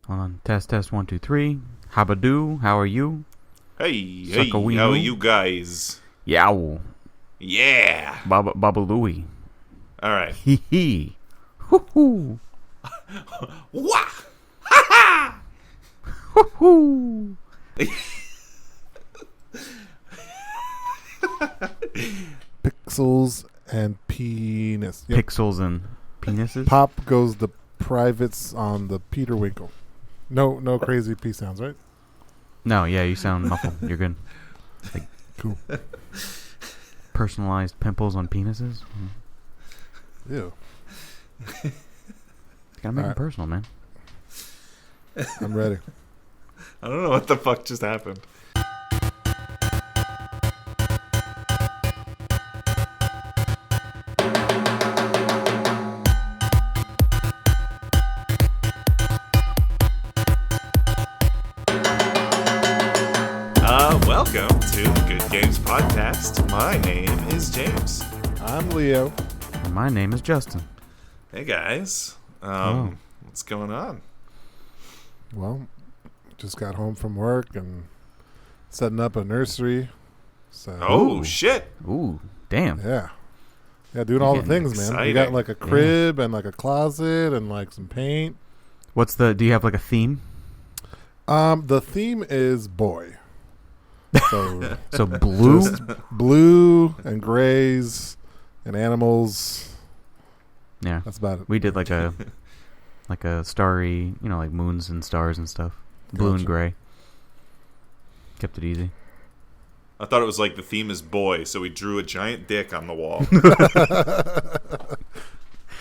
Hold on. Test 1 2 3. Habadoo, how are you? Hey, how are you guys? Yow. Yeah. Baba Louie. All right. Hee hee. Hoo hoo. Wah! Ha ha! Hoo hoo. Pixels and penis. Yep. Pixels and penises. Pop goes the privates on the Peter Winkle. No crazy P sounds, right? No, yeah, you sound muffled. You're good. Cool. Personalized pimples on penises. Ew. You gotta make All it right. personal, man. I'm ready. I don't know what the fuck just happened. Welcome to the Good Games Podcast. My name is James. I'm Leo. And my name is Justin. Hey guys. Oh. What's going on? Well, just got home from work and setting up a nursery. So Oh, shit. Ooh, damn. yeah, doing all the Getting things, man. We got exciting. like a crib and like a closet and like some paint. Do you have like a theme? The theme is boy. So So blue. just blue and grays and animals. Yeah. That's about it. We did like a starry, like moons and stars and stuff. Blue and Gotcha. gray. Kept it easy. I thought it was like the theme is boy, so we drew a giant dick on the wall.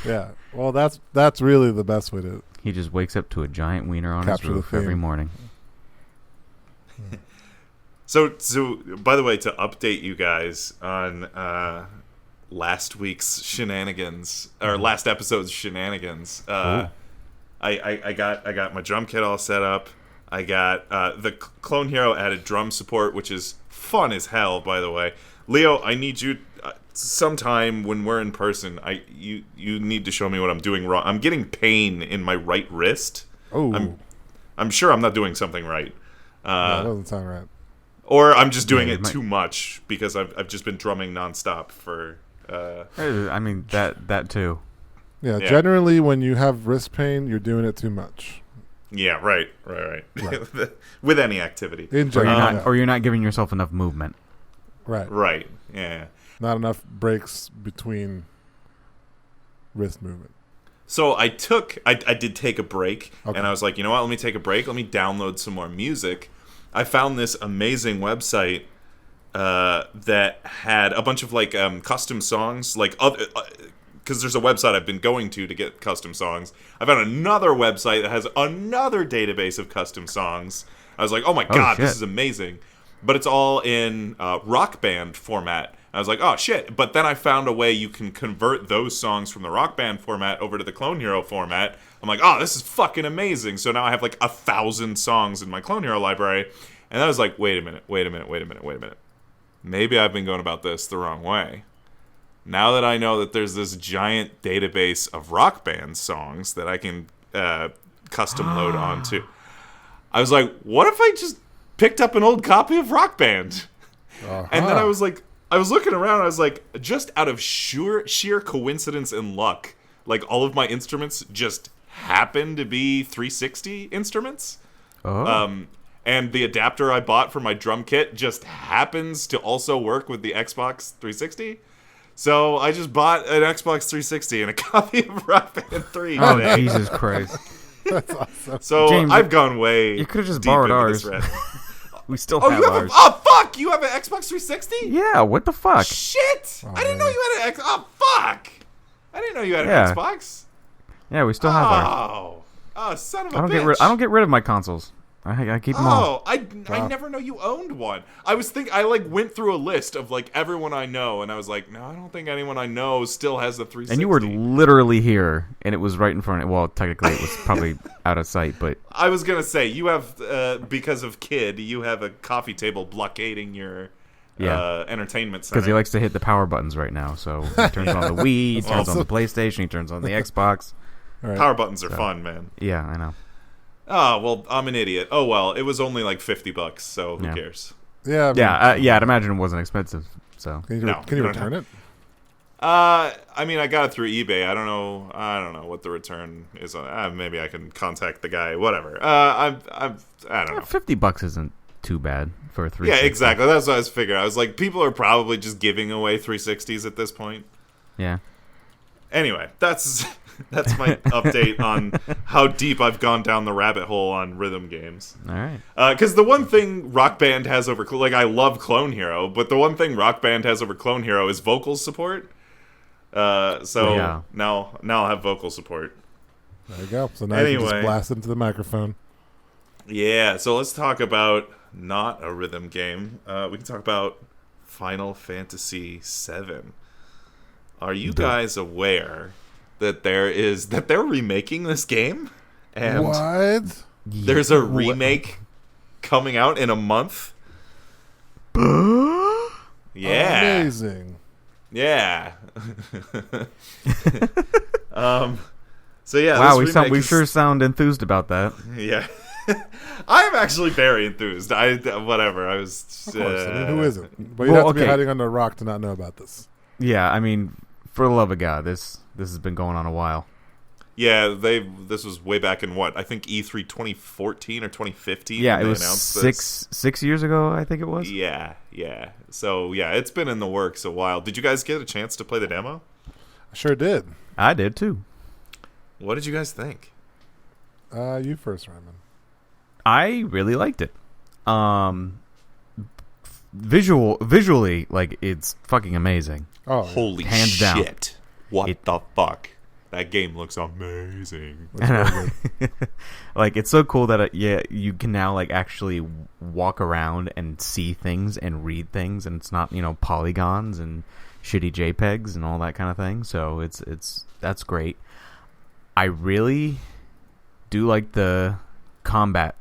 Yeah. Well, that's really the best way to. He just wakes up to a giant wiener on Capture the his roof every theme. morning. So by the way, to update you guys on last week's shenanigans or last episode's shenanigans, I got my drum kit all set up. I got the Clone Hero added drum support, which is fun as hell. By the way, Leo, I need you sometime when we're in person. You need to show me what I'm doing wrong. I'm getting pain in my right wrist. Oh, I'm sure I'm not doing something right. that doesn't sound right. Or I'm just doing Yeah, it too much because I've just been drumming nonstop for. I mean that too. Yeah, Yeah. generally when you have wrist pain, you're doing it too much. Yeah, right. With any activity, In Or general, you're not, yeah. or you're not giving yourself enough movement. Right. right? Yeah. Not enough breaks between wrist movement. So I did take a break, Okay. and I was like, you know what? Let me take a break. Let me download some more music. I found this amazing website that had a bunch of like custom songs, like other. Because there's a website I've been going to get custom songs. I found another website that has another database of custom songs. I was like, oh my god, shit. this is amazing. But it's all in Rock Band format. I was like, oh shit. But then I found a way you can convert those songs from the Rock Band format over to the Clone Hero format. I'm like, oh, this is fucking amazing. So now I have like 1,000 songs in my Clone Hero library. And I was like, wait a minute. Maybe I've been going about this the wrong way. Now that I know that there's this giant database of Rock Band songs that I can custom load onto, I was like, what if I just picked up an old copy of Rock Band? Uh-huh. And then I was looking around, I was like, just out of sheer coincidence and luck, like all of my instruments just happen to be 360 instruments. Oh. And the adapter I bought for my drum kit just happens to also work with the Xbox 360. So I just bought an Xbox 360 and a copy of Rock Band 3 Oh, today. Jesus Christ. That's awesome. So James, I've gone way you could've just deep borrowed into this ours. rat. We still Oh, have you have ours. fuck! You have an Xbox 360? Yeah, what the fuck? Shit! Oh, I didn't know man. you had an fuck! I didn't know you had Yeah. an Xbox. Yeah, we still have ours. Oh, son of a I don't bitch. I don't get rid of my consoles. I keep them all. Oh, I never know you owned one. I like went through a list of like everyone I know, and I was like, no, I don't think anyone I know still has the 360. And you were literally here, and it was right in front of. Well, technically, it was probably out of sight, but I was gonna say you have because of Kid, you have a coffee table blockading your entertainment center. because he likes to hit the power buttons right now. So he turns on the Wii, he turns on awesome. the PlayStation, he turns on the Xbox. All right. Power buttons are fun, man. Yeah, I know. Oh, well, I'm an idiot. Oh, well, it was only like $50, so who Yeah. cares? Yeah. I mean, Yeah, I'd imagine it wasn't expensive. So Can you, No, can you no, return no. it? I mean, I got it through eBay. I don't know what the return is on. Maybe I can contact the guy. Whatever. I don't know. $50 isn't too bad for a 360. Yeah, exactly. That's what I was figuring. I was like, people are probably just giving away 360s at this point. Yeah. Anyway, that's my update on how deep I've gone down the rabbit hole on rhythm games. All right. Because the one thing Rock Band has over, like, I love Clone Hero, but the one thing Rock Band has over Clone Hero is vocal support. So Yeah. now I'll have vocal support. There you go. So now you can Anyway. just blast into the microphone. Yeah, so let's talk about not a rhythm game. We can talk about Final Fantasy VII. Are you guys aware that they're remaking this game? And What? there's a remake coming out in a month? Yeah. Amazing. Yeah. So yeah, Wow, this we remake is- sure sound enthused about that. Yeah. I'm actually very enthused. Whatever. I was. Of course. I mean, who isn't? But you Well, have to be okay. hiding under a rock to not know about this. Yeah, I mean, for the love of God, this has been going on a while. Yeah, this was way back in what? I think E3 2014 or 2015. Yeah, when it they was announced six years ago, I think it was. Yeah. So yeah, it's been in the works a while. Did you guys get a chance to play the demo? I sure did. I did too. What did you guys think? You first, Ryman. I really liked it. Visually, like, it's fucking amazing. Oh, Holy Hands down. shit! What the fuck? That game looks amazing. Like, it's so cool that you can now, like, actually walk around and see things and read things, and it's not, polygons and shitty JPEGs and all that kind of thing. So that's great. I really do like the combat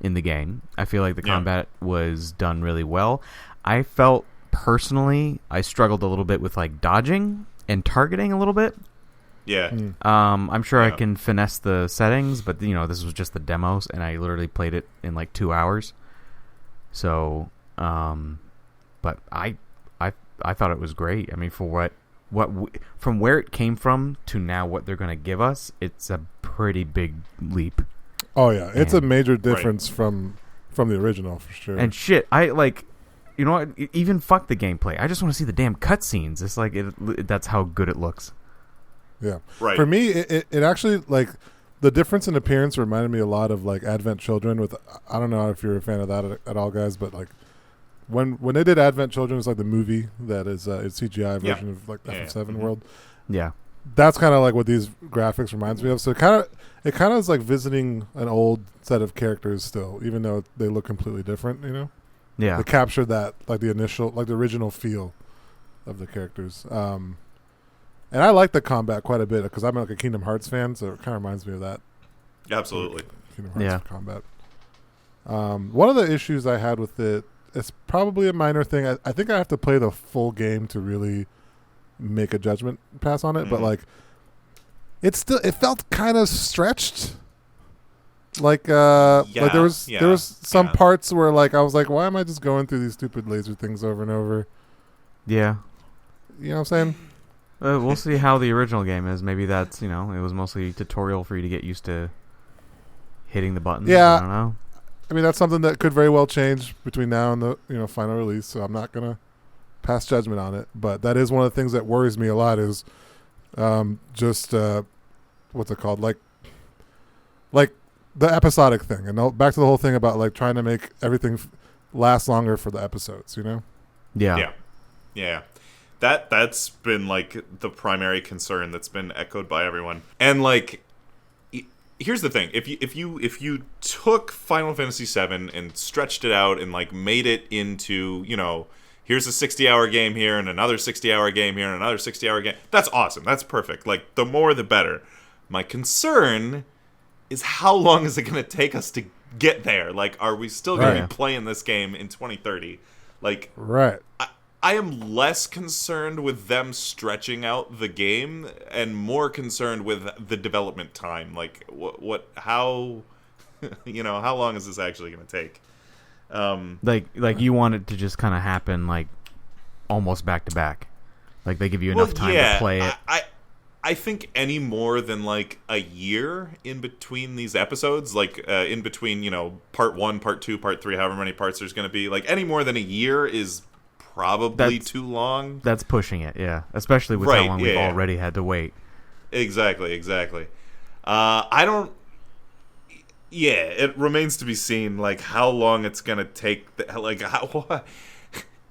in the game. I feel like the combat was done really well. I felt personally I struggled a little bit with, like, dodging and targeting a little bit. Yeah. I'm sure I Yeah. can finesse the settings, but this was just the demos, and I literally played it in like 2 hours. So, but I thought it was great. I mean, for from where it came from to now what they're going to give us, it's a pretty big leap. Oh yeah, it's a And- major difference from the original for sure. And shit, I like, you know what? Even fuck the gameplay. I just want to see the damn cutscenes. It's like that's how good it looks. yeah, Right. for me, it actually, like, the difference in appearance reminded me a lot of, like, Advent Children. With, I don't know if you're a fan of that at all, guys, but, like, when they did Advent Children, it's like the movie that is a CGI version of, like, the Yeah. FF7 Mhm. world. Yeah. That's kind of like what these graphics reminds me of. So it kind of is like visiting an old set of characters still, even though they look completely different. Yeah. They captured that, like, the original feel of the characters. And I like the combat quite a bit because I'm like a Kingdom Hearts fan, so it kind of reminds me of that. Absolutely. Kingdom Hearts Yeah. combat. One of the issues I had with it, it's probably a minor thing. I think I have to play the full game to really make a judgment pass on it, but, like, it felt kind of stretched. Like there was some parts where, like, I was like, why am I just going through these stupid laser things over and over? Yeah. You know what I'm saying? We'll see how the original game is. Maybe that's, it was mostly tutorial for you to get used to hitting the buttons. Yeah. I don't know. I mean, that's something that could very well change between now and the final release, so I'm not going to pass judgment on it. But that is one of the things that worries me a lot is just what's it called? Like the episodic thing. And back to the whole thing about, like, trying to make everything last longer for the episodes, Yeah. Yeah. That's been, like, the primary concern that's been echoed by everyone. And, like, here's the thing: if you took Final Fantasy VII and stretched it out and, like, made it into, here's a 60-hour game here and another 60-hour game here and another 60-hour game, that's awesome. That's perfect. Like, the more the better. My concern is how long is it going to take us to get there? Like, are we still going to Right. be playing this game in 2030? Like, Right. I am less concerned with them stretching out the game and more concerned with the development time. Like, how how long is this actually going to take? Like you want it to just kind of happen like almost back to back. Like they give you enough time to play it. I think any more than like a year in between these episodes, like in between, part 1, part 2, part 3, however many parts there's going to be, like any more than a year is probably too long. That's pushing it, yeah. Especially with how long we've already had to wait. Exactly. It remains to be seen, like, how long it's going to take.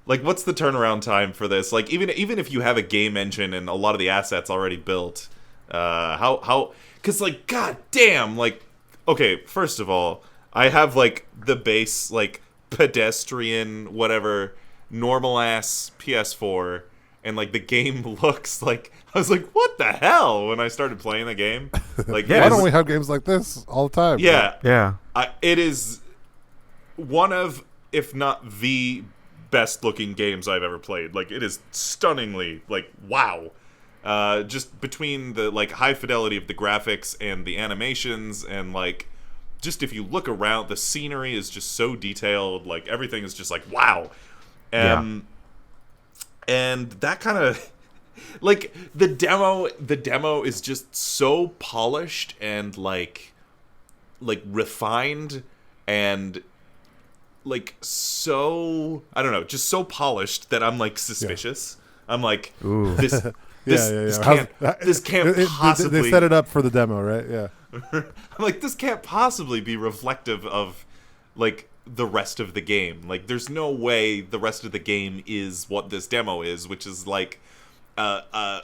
What's the turnaround time for this? Like, even if you have a game engine and a lot of the assets already built, because, like, god damn, like, okay, first of all, I have, like, the base, like, pedestrian, whatever, normal-ass PS4, and, like, the game looks like, I was like, what the hell, when I started playing the game? Like, why don't we have games like this all the time? Yeah. It is one of, if not the best looking games I've ever played. Like, it is stunningly, like, wow. Just between the, like, high fidelity of the graphics and the animations, and, like, just if you look around, the scenery is just so detailed. Like, everything is just like, wow. And that kind of, like, the demo is just so polished and like refined and like so, I don't know, just so polished that I'm like suspicious. I'm like, this can't possibly. They set it up for the demo, right? Yeah. I'm like, this can't possibly be reflective of like the rest of the game. Like, there's no way the rest of the game is what this demo is, which is like a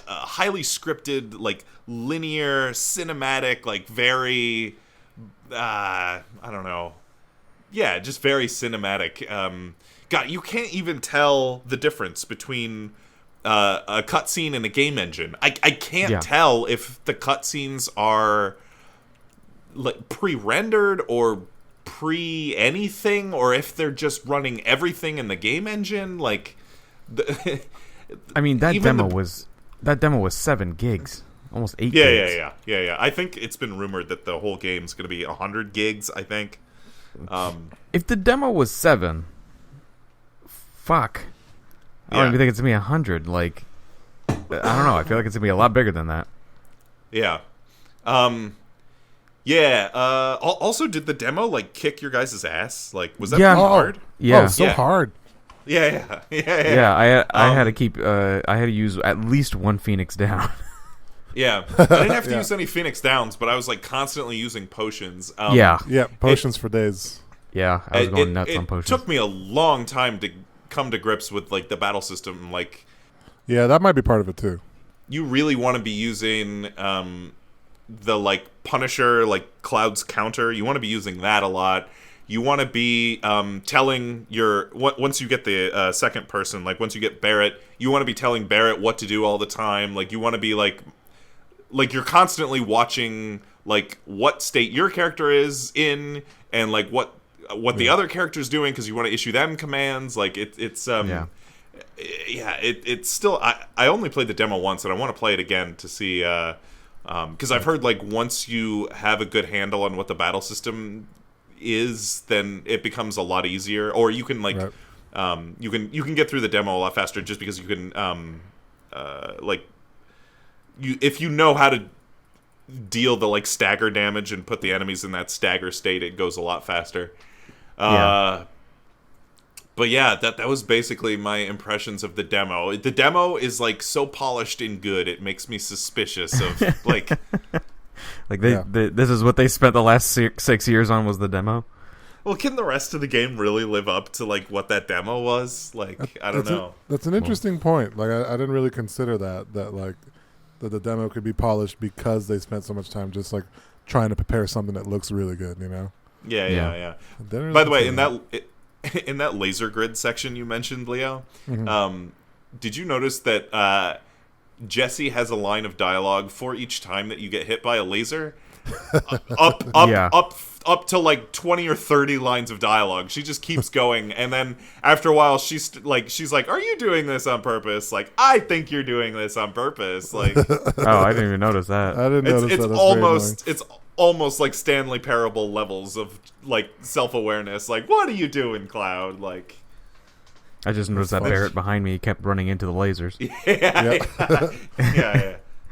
highly scripted, like linear, cinematic, like very, I don't know. Yeah, just very cinematic. God, you can't even tell the difference between a cutscene and a game engine. I can't tell if the cutscenes are like pre-rendered or pre-anything, or if they're just running everything in the game engine. Like, I mean, that demo was 7 gigs, almost 8 gigs. Yeah. I think it's been rumored that the whole game's going to be 100 gigs, I think. If the demo was 7, fuck. I don't even think it's going to be 100. Like, I don't know. I feel like it's going to be a lot bigger than that. Yeah. Also, did the demo, like, kick your guys' ass? Like, was that hard? Yeah. Hard. Yeah. I had to keep. I had to use at least one Phoenix down. Yeah, I didn't have to use any Phoenix Downs, but I was like constantly using potions. Potions for days. Yeah, I was going nuts on potions. It took me a long time to come to grips with like the battle system. Like, yeah, that might be part of it too. You really want to be using the like Punisher, like Cloud's counter. You want to be using that a lot. You want to be telling once you get the second person, like once you get Barrett, you want to be telling Barrett what to do all the time. Like, you want to be like you're constantly watching like what state your character is in, and like what the other character's doing, because you want to issue them commands. Like, it's still, I only played the demo once, and I want to play it again to see, because I've heard like once you have a good handle on what the battle system is, then it becomes a lot easier, or you can like you can get through the demo a lot faster, just because you can if you know how to deal the like stagger damage and put the enemies in that stagger state, it goes a lot faster. But yeah, that was basically my impressions of the demo. The demo is like so polished and good, it makes me suspicious of like this is what they spent the last 6 years on, was the demo. Well, can the rest of the game really live up to like what that demo was? Like, I don't know. That's an interesting point. Like, I didn't really consider that like that the demo could be polished because they spent so much time just like trying to prepare something that looks really good, you know? Yeah. By the way, in that laser grid section you mentioned, Leo, did you notice that Jesse has a line of dialogue for each time that you get hit by a laser? Up to like 20 or 30 lines of dialogue. She just keeps going, and then after a while she's like, "Are you doing this on purpose?" Like, "I think you're doing this on purpose." Like, oh, I didn't even notice that. I didn't notice that. It's almost like Stanley Parable levels of like self-awareness. Like, what are you doing, Cloud? Like, I just noticed that Barrett behind me kept running into the lasers.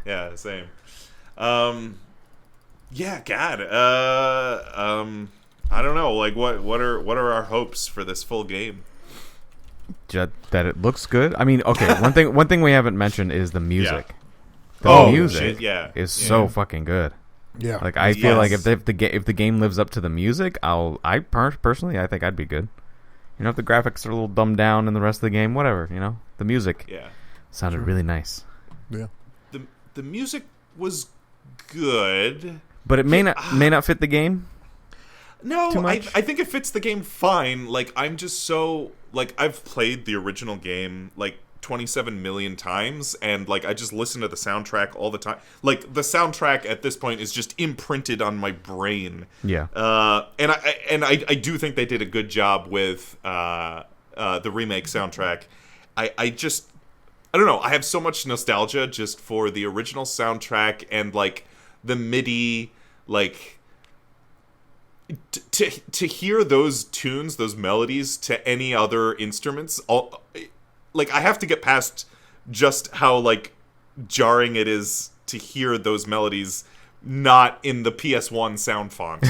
Yeah, same. Yeah, God. I don't know. Like, what are our hopes for this full game? That it looks good. I mean, okay. One thing we haven't mentioned is the music. Yeah. The music is so fucking good. Yeah. Like, I feel like if the game lives up to the music, personally, I think I'd be good. You know, if the graphics are a little dumbed down in the rest of the game, whatever. You know, the music sounded really nice. Yeah. The music was good, but it may not fit the game. No, I think it fits the game fine. Like, I'm just so like, I've played the original game like 27 million times, and like I just listen to the soundtrack all the time. Like, the soundtrack at this point is just imprinted on my brain. Yeah. And I do think they did a good job with the remake soundtrack. I don't know. I have so much nostalgia just for the original soundtrack and like the MIDI, like to hear those tunes, those melodies to any other instruments. Like, I have to get past just how like jarring it is to hear those melodies not in the PS1 sound font.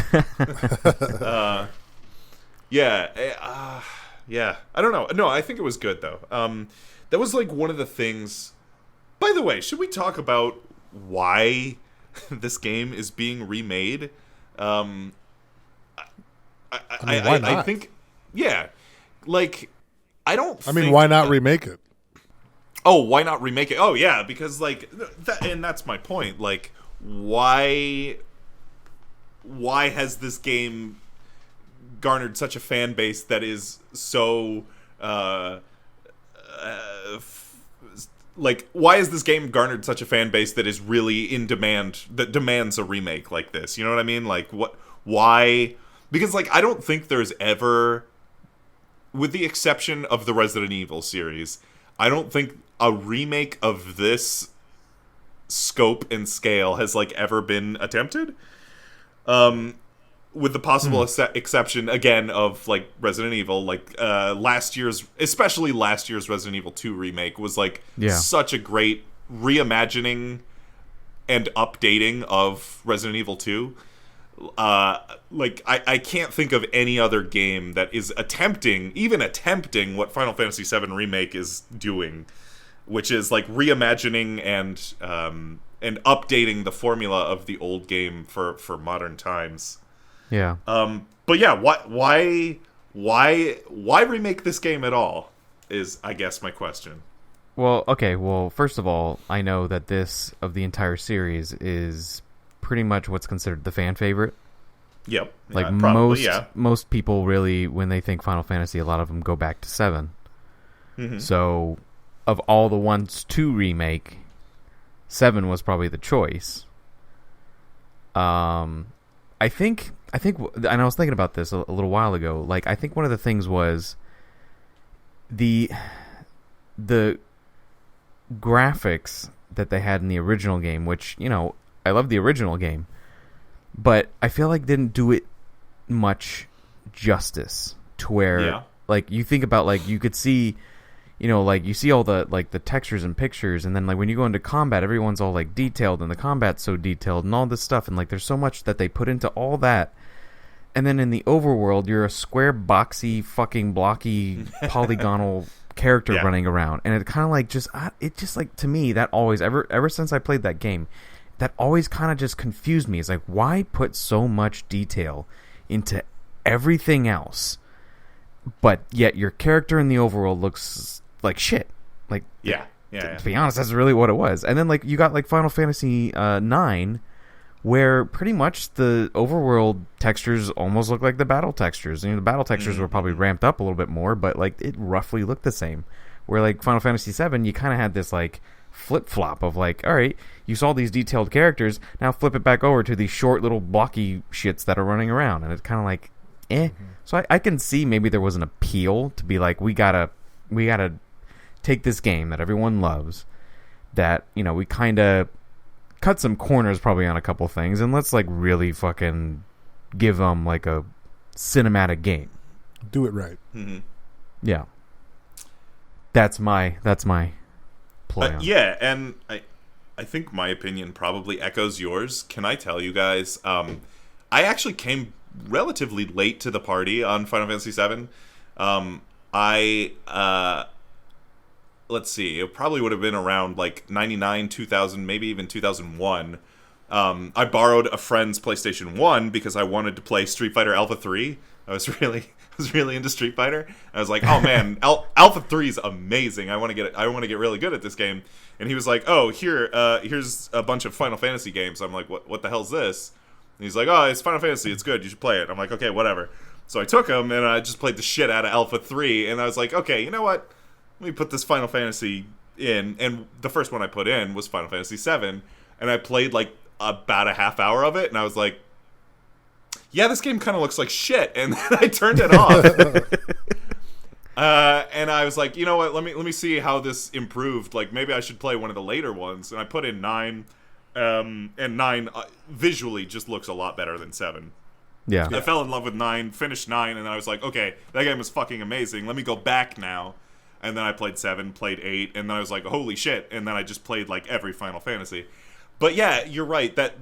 Yeah. I don't know. No, I think it was good though. That was like one of the things. By the way, should we talk about why this game is being remade? Why not? I think, like, I don't. Why not remake it? Oh, why not remake it? Oh, yeah, because like, and that's my point. Like, why has this game garnered such a fan base that is so like, why has this game garnered such a fan base that is really in demand, that demands a remake like this? You know what I mean? Like, why? Because, like, I don't think there's ever, with the exception of the Resident Evil series, I don't think a remake of this scope and scale has, like, ever been attempted. With the possible exception, again, of, like, Resident Evil, like, especially last year's Resident Evil 2 remake was, like, such a great reimagining and updating of Resident Evil 2. Like, I can't think of any other game that is attempting what Final Fantasy VII Remake is doing, which is, like, reimagining and updating the formula of the old game for modern times. Yeah. But yeah, why remake this game at all is, I guess, my question. Well, okay. Well, first of all, I know that this of the entire series is pretty much what's considered the fan favorite. Yep. Like, most people really, when they think Final Fantasy, a lot of them go back to 7. Mm-hmm. So, of all the ones to remake, 7 was probably the choice. I think, and I was thinking about this a little while ago. Like, I think one of the things was the graphics that they had in the original game, which, you know, I love the original game, but I feel like didn't do it much justice to where, like, you think about, like, you could see, you know, like, you see all the, like, the textures and pictures, and then, like, when you go into combat, everyone's all, like, detailed, and the combat's so detailed, and all this stuff, and, like, there's so much that they put into all that, and then in the overworld, you're a square, boxy, fucking blocky, polygonal character running around, and it kind of, like, like, to me, that always, ever since I played that game, that always kind of just confused me. It's like, why put so much detail into everything else, but yet your character in the overworld looks like shit? Like, to be honest, that's really what it was. And then, like, you got, like, Final Fantasy 9, where pretty much the overworld textures almost look like the battle textures. You know, the battle textures were probably ramped up a little bit more, but, like, it roughly looked the same. Where, like, Final Fantasy 7, you kind of had this, like, flip-flop of, like, all right, you saw these detailed characters, now flip it back over to these short little blocky shits that are running around, and it's kind of like, So I can see maybe there was an appeal to be like, we gotta take this game that everyone loves, that, you know, we kind of cut some corners probably on a couple things, and let's like really fucking give them like a cinematic game. Do it right. Mm-hmm. Yeah. That's my play. Yeah, and I think my opinion probably echoes yours. Can I tell you guys? I actually came relatively late to the party on Final Fantasy VII. Let's see, it probably would have been around like 99, 2000, maybe even 2001. I borrowed a friend's PlayStation 1 because I wanted to play Street Fighter Alpha 3. I was really into Street Fighter. I was like, oh man, Alpha 3 is amazing. I want to get really good at this game. And he was like, oh, here's a bunch of Final Fantasy games. I'm like, what the hell's this? And he's like, oh, it's Final Fantasy. It's good. You should play it. I'm like, okay, whatever. So I took him and I just played the shit out of Alpha 3. And I was like, okay, you know what? Let me put this Final Fantasy in. And the first one I put in was Final Fantasy VII. And I played like about a half hour of it. And I was like, yeah, this game kind of looks like shit. And then I turned it off. And I was like, you know what? Let me see how this improved. Like, maybe I should play one of the later ones. And I put in 9. And 9 visually just looks a lot better than 7. Yeah. I fell in love with 9, finished 9, and then I was like, okay, that game is fucking amazing. Let me go back now. And then I played 7, played 8, and then I was like, holy shit. And then I just played, like, every Final Fantasy. But yeah, you're right, that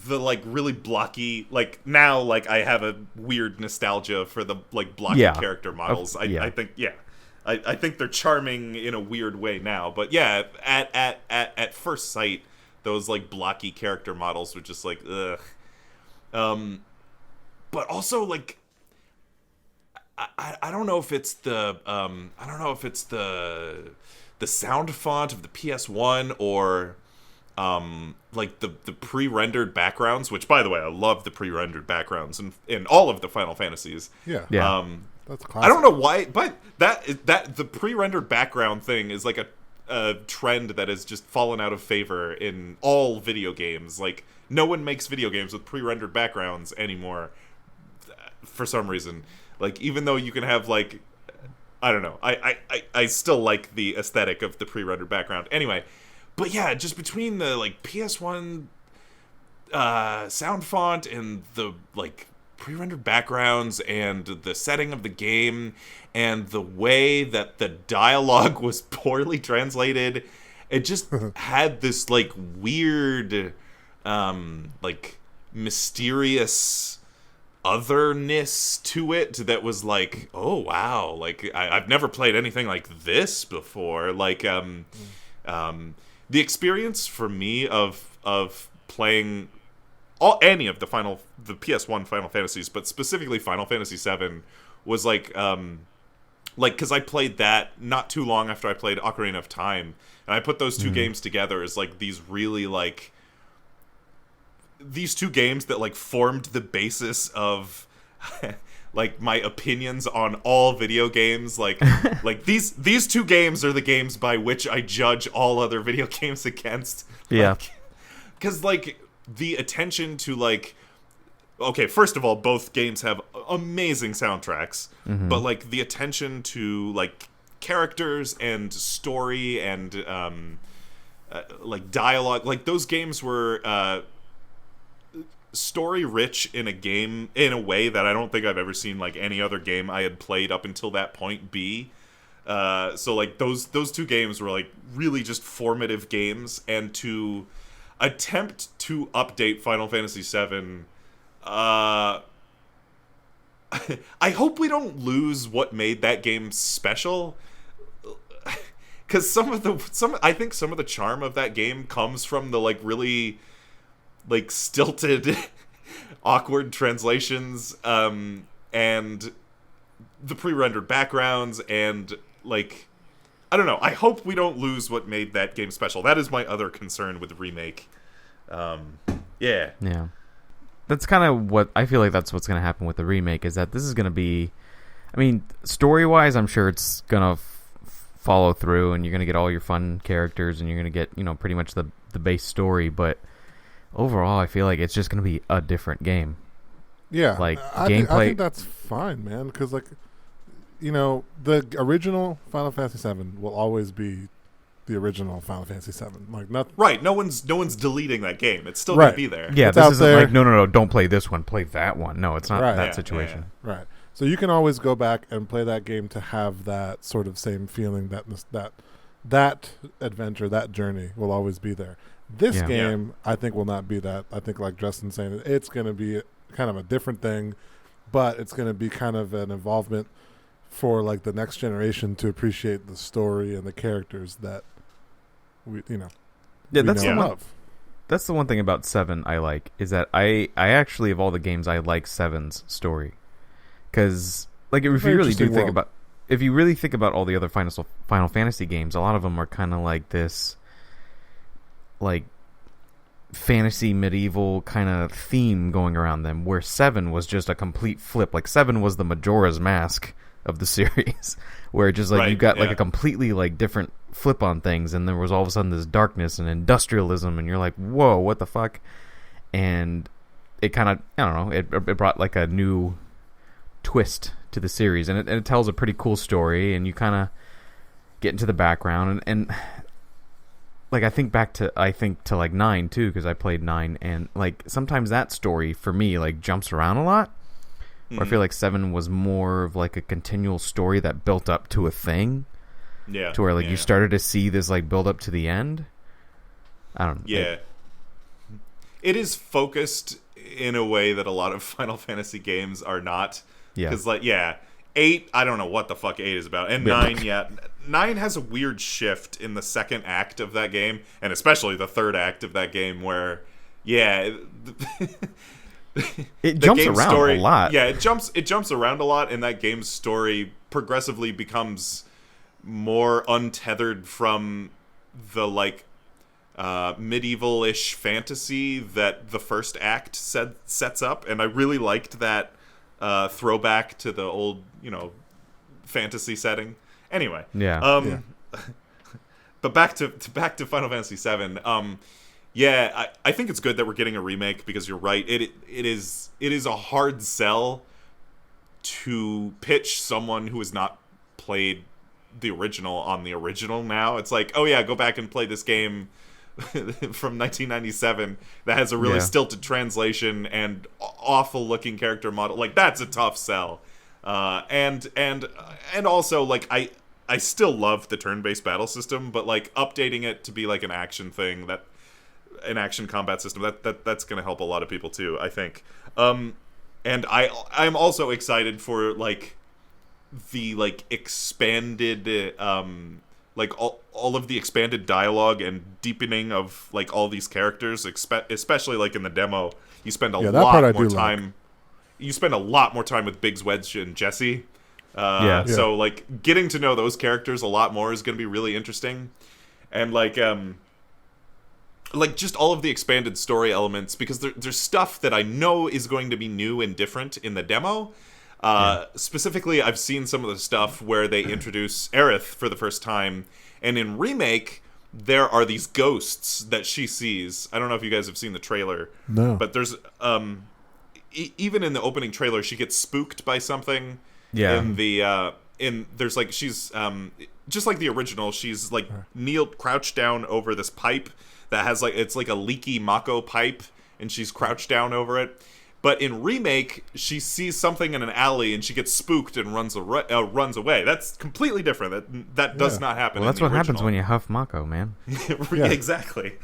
the, like, really blocky, like, now, like, I have a weird nostalgia for the, like, blocky character models. I think, I think they're charming in a weird way now. But yeah, at first sight, those, like, blocky character models were just like, ugh. But also, like, I don't know if it's the the sound font of the PS1 or like the pre-rendered backgrounds, which, by the way, I love the pre-rendered backgrounds in all of the Final Fantasies. Yeah. That's classic. I don't know why, but that the pre-rendered background thing is like a trend that has just fallen out of favor in all video games. Like, no one makes video games with pre-rendered backgrounds anymore for some reason. Like, even though you can have, like, I don't know, I still like the aesthetic of the pre-rendered background. Anyway, but yeah, just between the, like, PS1 sound font and the, like, pre-rendered backgrounds and the setting of the game and the way that the dialogue was poorly translated, it just had this, like, weird, like, mysterious otherness to it that was like, oh wow, like I've never played anything like this before. Like the experience for me of playing any of the PS1 Final Fantasies, but specifically Final Fantasy VII, was like because I played that not too long after I played Ocarina of Time, and I put those two games together as like these really like these two games that like formed the basis of like my opinions on all video games. Like like these two games are the games by which I judge all other video games against. Yeah. Because like the attention to like, okay, first of all, both games have amazing soundtracks, but like the attention to like characters and story and like dialogue, like those games were story rich in a way that I don't think I've ever seen like any other game I had played up until that point be. So like those two games were like really just formative games, and to attempt to update Final Fantasy VII, I hope we don't lose what made that game special. Because I think some of the charm of that game comes from the like really like stilted, awkward translations, and the pre-rendered backgrounds, and like, I don't know. I hope we don't lose what made that game special. That is my other concern with the remake. Yeah. That's kind of what I feel like. That's what's going to happen with the remake. Is that this is going to be, I mean, story-wise, I'm sure it's going to follow through, and you're going to get all your fun characters, and you're going to get, you know, pretty much the base story, but overall, I feel like it's just going to be a different game. Yeah, like gameplay. I think that's fine, man. Because like, you know, the original Final Fantasy VII will always be the original Final Fantasy VII. Like not right. No one's deleting that game. It's still Right. gonna be there. Yeah, It's this out isn't there. like no, don't play this one, play that one. No, it's not Right. that Yeah, situation. right. So you can always go back and play that game to have that sort of same feeling, that adventure, that journey will always be there. This Yeah. game, I think, will not be that. I think, like Justin's saying, it's going to be kind of a different thing, but it's going to be kind of an involvement for like the next generation to appreciate the story and the characters that we Yeah, we that's know the and one. love. That's the one thing about 7 I like, is that I actually, of all the games, I like 7's story. Because, like, if Very you really do interesting think world. about... If you really think about all the other Final Fantasy games, a lot of them are kind of like this, like, fantasy medieval kind of theme going around them, where 7 was just a complete flip. Like, 7 was the Majora's Mask of the series, where just, like, Right, you got, like, yeah. a completely, like, different flip on things, and there was all of a sudden this darkness and industrialism, and you're like, whoa, what the fuck? And it kind of, I don't know, it brought, like, a new twist to the series, and it tells a pretty cool story, and you kind of get into the background, and like I think to like 9 too, because I played 9, and like sometimes that story for me like jumps around a lot. Or I feel like 7 was more of like a continual story that built up to a thing, Yeah. to where like yeah. you started to see this like build up to the end. I don't know. Yeah. It is focused in a way that a lot of Final Fantasy games are not. Yeah. Because, like, 8, I don't know what the fuck 8 is about. And Yeah. 9, 9 has a weird shift in the second act of that game, and especially the third act of that game, where, It the jumps game's around story, a lot. Yeah, it jumps around a lot, and that game's story progressively becomes more untethered from the, like, medieval-ish fantasy that the first act sets up, and I really liked that throwback to the old, fantasy setting. Anyway, Yeah. but back to Final Fantasy VII. I think it's good that we're getting a remake, because you're right. It is a hard sell to pitch someone who has not played the original on the original. Now it's like, oh yeah, go back and play this game from 1997 that has a really stilted translation and awful looking character model. Like, that's a tough sell. And also, like, I still love the turn-based battle system, but like updating it to be like an action thing, an action combat system, that's going to help a lot of people too, I think. And I'm also excited for like the like expanded like all of the expanded dialogue and deepening of like all these characters, especially like in the demo. You spend a lot more time. You spend a lot more time with Biggs, Wedge, and Jesse. So like getting to know those characters a lot more is going to be really interesting, and like just all of the expanded story elements, because there's stuff that I know is going to be new and different in the demo. Specifically, I've seen some of the stuff where they introduce Aerith for the first time, and in Remake, there are these ghosts that she sees. I don't know if you guys have seen the trailer. No. But there's even in the opening trailer, she gets spooked by something. Yeah. There's like, she's just like the original, she's like crouched down over this pipe that has like, it's like a leaky Mako pipe, and she's crouched down over it. But in Remake, she sees something in an alley and she gets spooked and runs away. That's completely different. That does not happen. Well, that's what happens when you huff Mako, man. Exactly.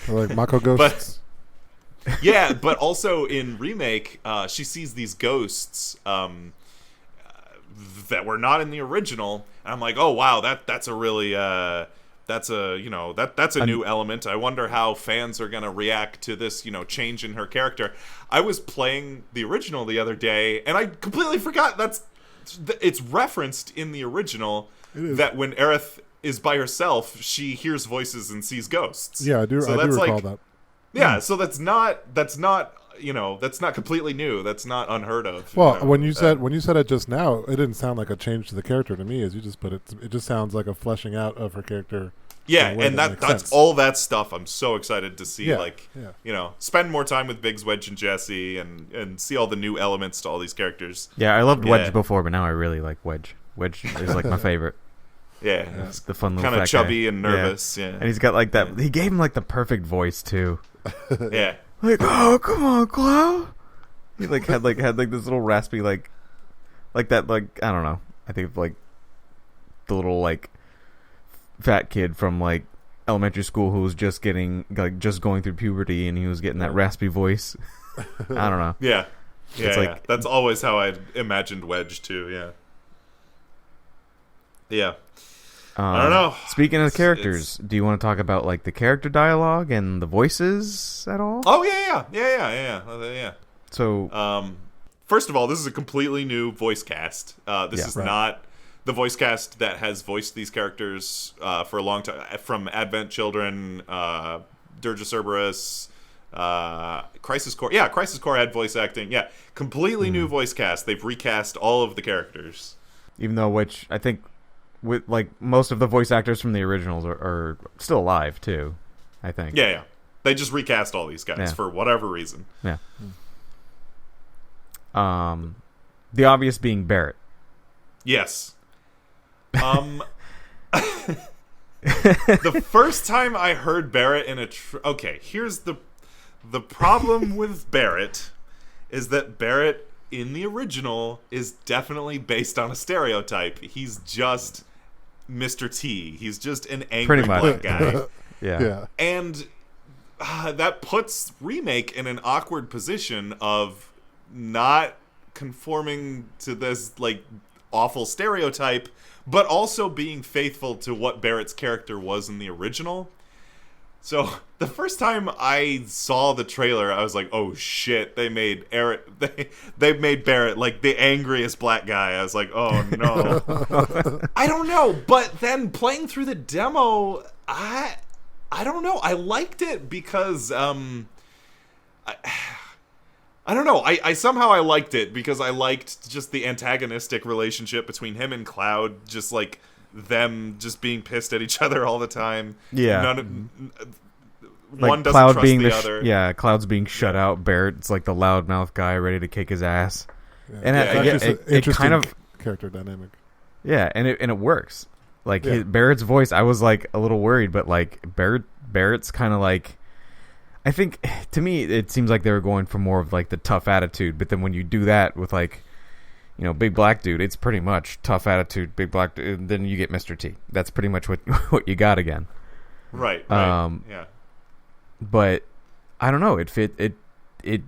Like Mako ghosts. But but also in Remake, she sees these ghosts that were not in the original, and I'm like, oh wow, that's a really that's a new element. I wonder how fans are gonna react to this, change in her character. I was playing the original the other day, and I completely forgot it's referenced in the original that when Aerith is by herself, she hears voices and sees ghosts. Yeah, I do. So I do that's recall like, that. yeah, so that's not that's not completely new. That's not unheard of. Well, when you said it just now, it didn't sound like a change to the character to me, as you just put it. It just sounds like a fleshing out of her character. Yeah, in a way and that's sense. all that stuff. I'm so excited to see. Yeah. Spend more time with Biggs, Wedge, and Jesse, and see all the new elements to all these characters. Yeah, I loved Wedge before, but now I really like Wedge. Wedge is like my favorite. Yeah, the fun little kind of fat chubby guy. and nervous. Yeah. And he's got like that. He gave him like the perfect voice too. Yeah. Like, oh, come on, Cloud. He had this little raspy like that, like, I don't know. I think of, like, the little like fat kid from like elementary school who was just going through puberty, and he was getting that raspy voice. I don't know. Yeah. It's like, that's always how I imagined Wedge too. Yeah. Yeah. I don't know. Speaking of characters, do you want to talk about like the character dialogue and the voices at all? Oh yeah. So, first of all, this is a completely new voice cast. This is not the voice cast that has voiced these characters for a long time. From Advent Children, Dirge Cerberus, Crisis Core. Yeah, Crisis Core had voice acting. Yeah, completely new voice cast. They've recast all of the characters. even though which I think with like most of the voice actors from the originals are still alive too. I think. Yeah. They just recast all these guys for whatever reason. Yeah. The obvious being Barrett. Yes. The first time I heard Barrett in a okay, here's the problem with Barrett is that Barrett in the original is definitely based on a stereotype. He's just Mr. T. He's just an angry black guy. Yeah. And that puts Remake in an awkward position of not conforming to this like awful stereotype, but also being faithful to what Barrett's character was in the original. So the first time I saw the trailer, I was like, "Oh shit! They made they made Barrett like the angriest black guy." I was like, "Oh no!" I don't know, but then playing through the demo, I don't know. I liked it because I don't know. I somehow I liked it because I liked just the antagonistic relationship between him and Cloud, just like them just being pissed at each other all the time. Yeah. One doesn't Cloud trust being the other. Yeah, Cloud's being shut out. Barrett's like the loudmouth guy ready to kick his ass. Yeah. And it kind of character dynamic. Yeah, and it works. Like Barrett's voice, I was like a little worried, but like Barrett's kind of like, I think to me it seems like they were going for more of like the tough attitude, but then when you do that with like, you know, big black dude, it's pretty much tough attitude, big black dude, and then you get Mr. T. That's pretty much what you got again. Right. Yeah. But I don't know, it fit it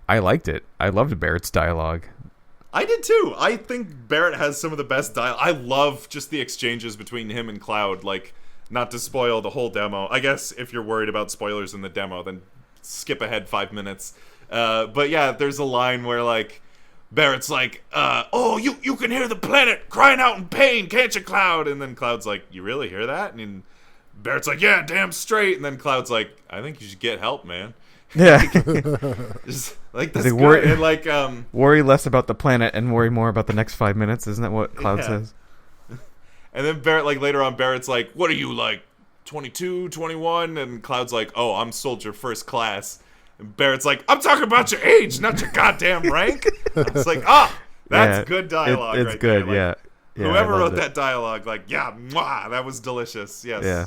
I liked it. I loved Barrett's dialogue. I did too. I think Barrett has some of the best dialogue. I love just the exchanges between him and Cloud, like, not to spoil the whole demo. I guess if you're worried about spoilers in the demo, then skip ahead 5 minutes. But yeah, there's a line where like Barrett's like, "Oh, you can hear the planet crying out in pain, can't you, Cloud?" And then Cloud's like, "You really hear that?" And Barrett's like, "Yeah, damn straight." And then Cloud's like, "I think you should get help, man." Yeah. Just like that's like, good. And like worry less about the planet and worry more about the next 5 minutes. Isn't that what Cloud says? And then Barrett, like later on, Barrett's like, "What are you, like 22, 21?" And Cloud's like, "Oh, I'm soldier first class." And Barrett's like, "I'm talking about your age, not your goddamn rank." It's like, that's good dialogue. It's right good, there. Like, yeah. Whoever wrote that dialogue, like, mwah, that was delicious. Yes. Yeah.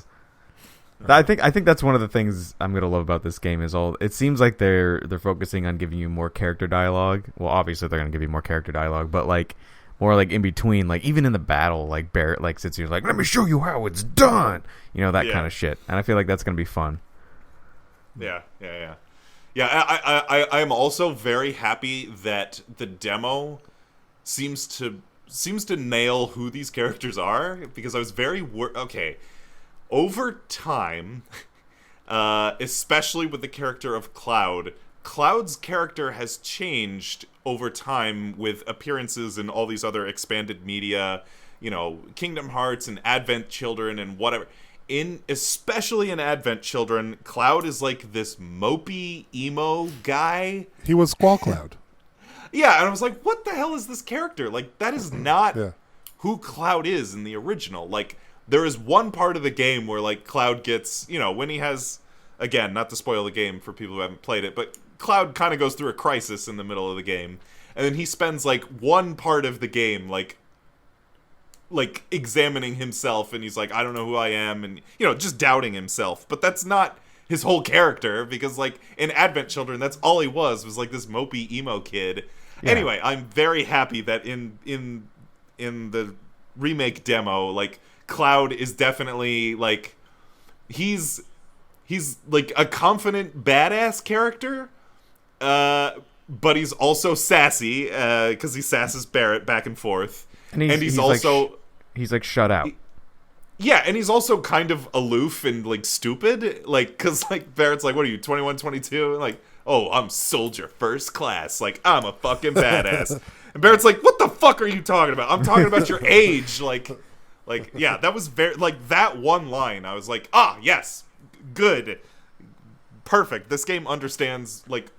I think that's one of the things I'm gonna love about this game is it seems like they're focusing on giving you more character dialogue. Well, obviously they're gonna give you more character dialogue, but like more like in between, like even in the battle, like Barrett like sits here like, "Let me show you how it's done," you know, that kind of shit. And I feel like that's gonna be fun. Yeah. I am also very happy that the demo seems to nail who these characters are, because I was very over time, especially with the character of Cloud. Cloud's character has changed over time with appearances in all these other expanded media, you know, Kingdom Hearts and Advent Children and whatever. Especially in Advent Children, Cloud is like this mopey emo guy. He was Squall Cloud. Yeah, and I was like, what the hell is this character? Like, that is not who Cloud is in the original. Like, there is one part of the game where, like, Cloud gets, you know, when he has, again, not to spoil the game for people who haven't played it, but Cloud kind of goes through a crisis in the middle of the game. And then he spends, like, one part of the game, like, like examining himself, and he's like, I don't know who I am, and just doubting himself. But that's not his whole character, because like in Advent Children, that's all he was like this mopey emo kid. Yeah. Anyway, I'm very happy that in the remake demo, like Cloud is definitely like he's like a confident badass character, but he's also sassy because he sasses Barrett back and forth, and he's also he's like shut out. Yeah, and he's also kind of aloof and like stupid, like because like Barrett's like, what are you, 21, 22? Like, oh, I'm soldier first class, like I'm a fucking badass. And Barrett's like, what the fuck are you talking about? I'm talking about your age, like yeah, that was very like that one line. I was like, yes, good, perfect. This game understands like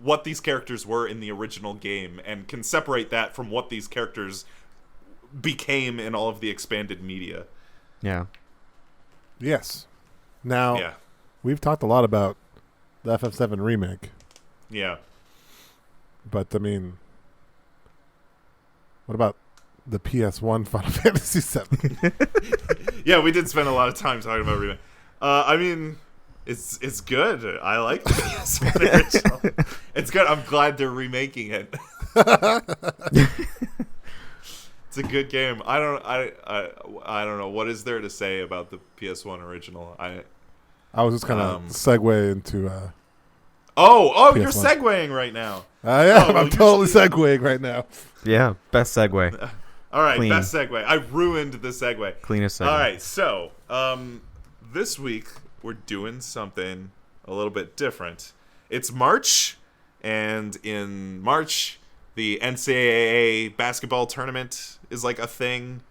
what these characters were in the original game and can separate that from what these characters became in all of the expanded media. Yeah. Yes. Now, we've talked a lot about the FF7 remake. Yeah. But, I mean, what about the PS1 Final Fantasy VII? Yeah, we did spend a lot of time talking about remake. I mean, it's good. I like the PS1 original. It's good. I'm glad they're remaking it. It's a good game. I don't know what is there to say about the PS1 original. I was just kind of segue into. Oh, PS1. You're segueing right now. I'm totally segueing right now. Yeah, best segue. All right, Clean. Best segue. I ruined the segue. Cleanest segue. All right, so this week we're doing something a little bit different. It's March, and in March, the NCAA basketball tournament is like a thing,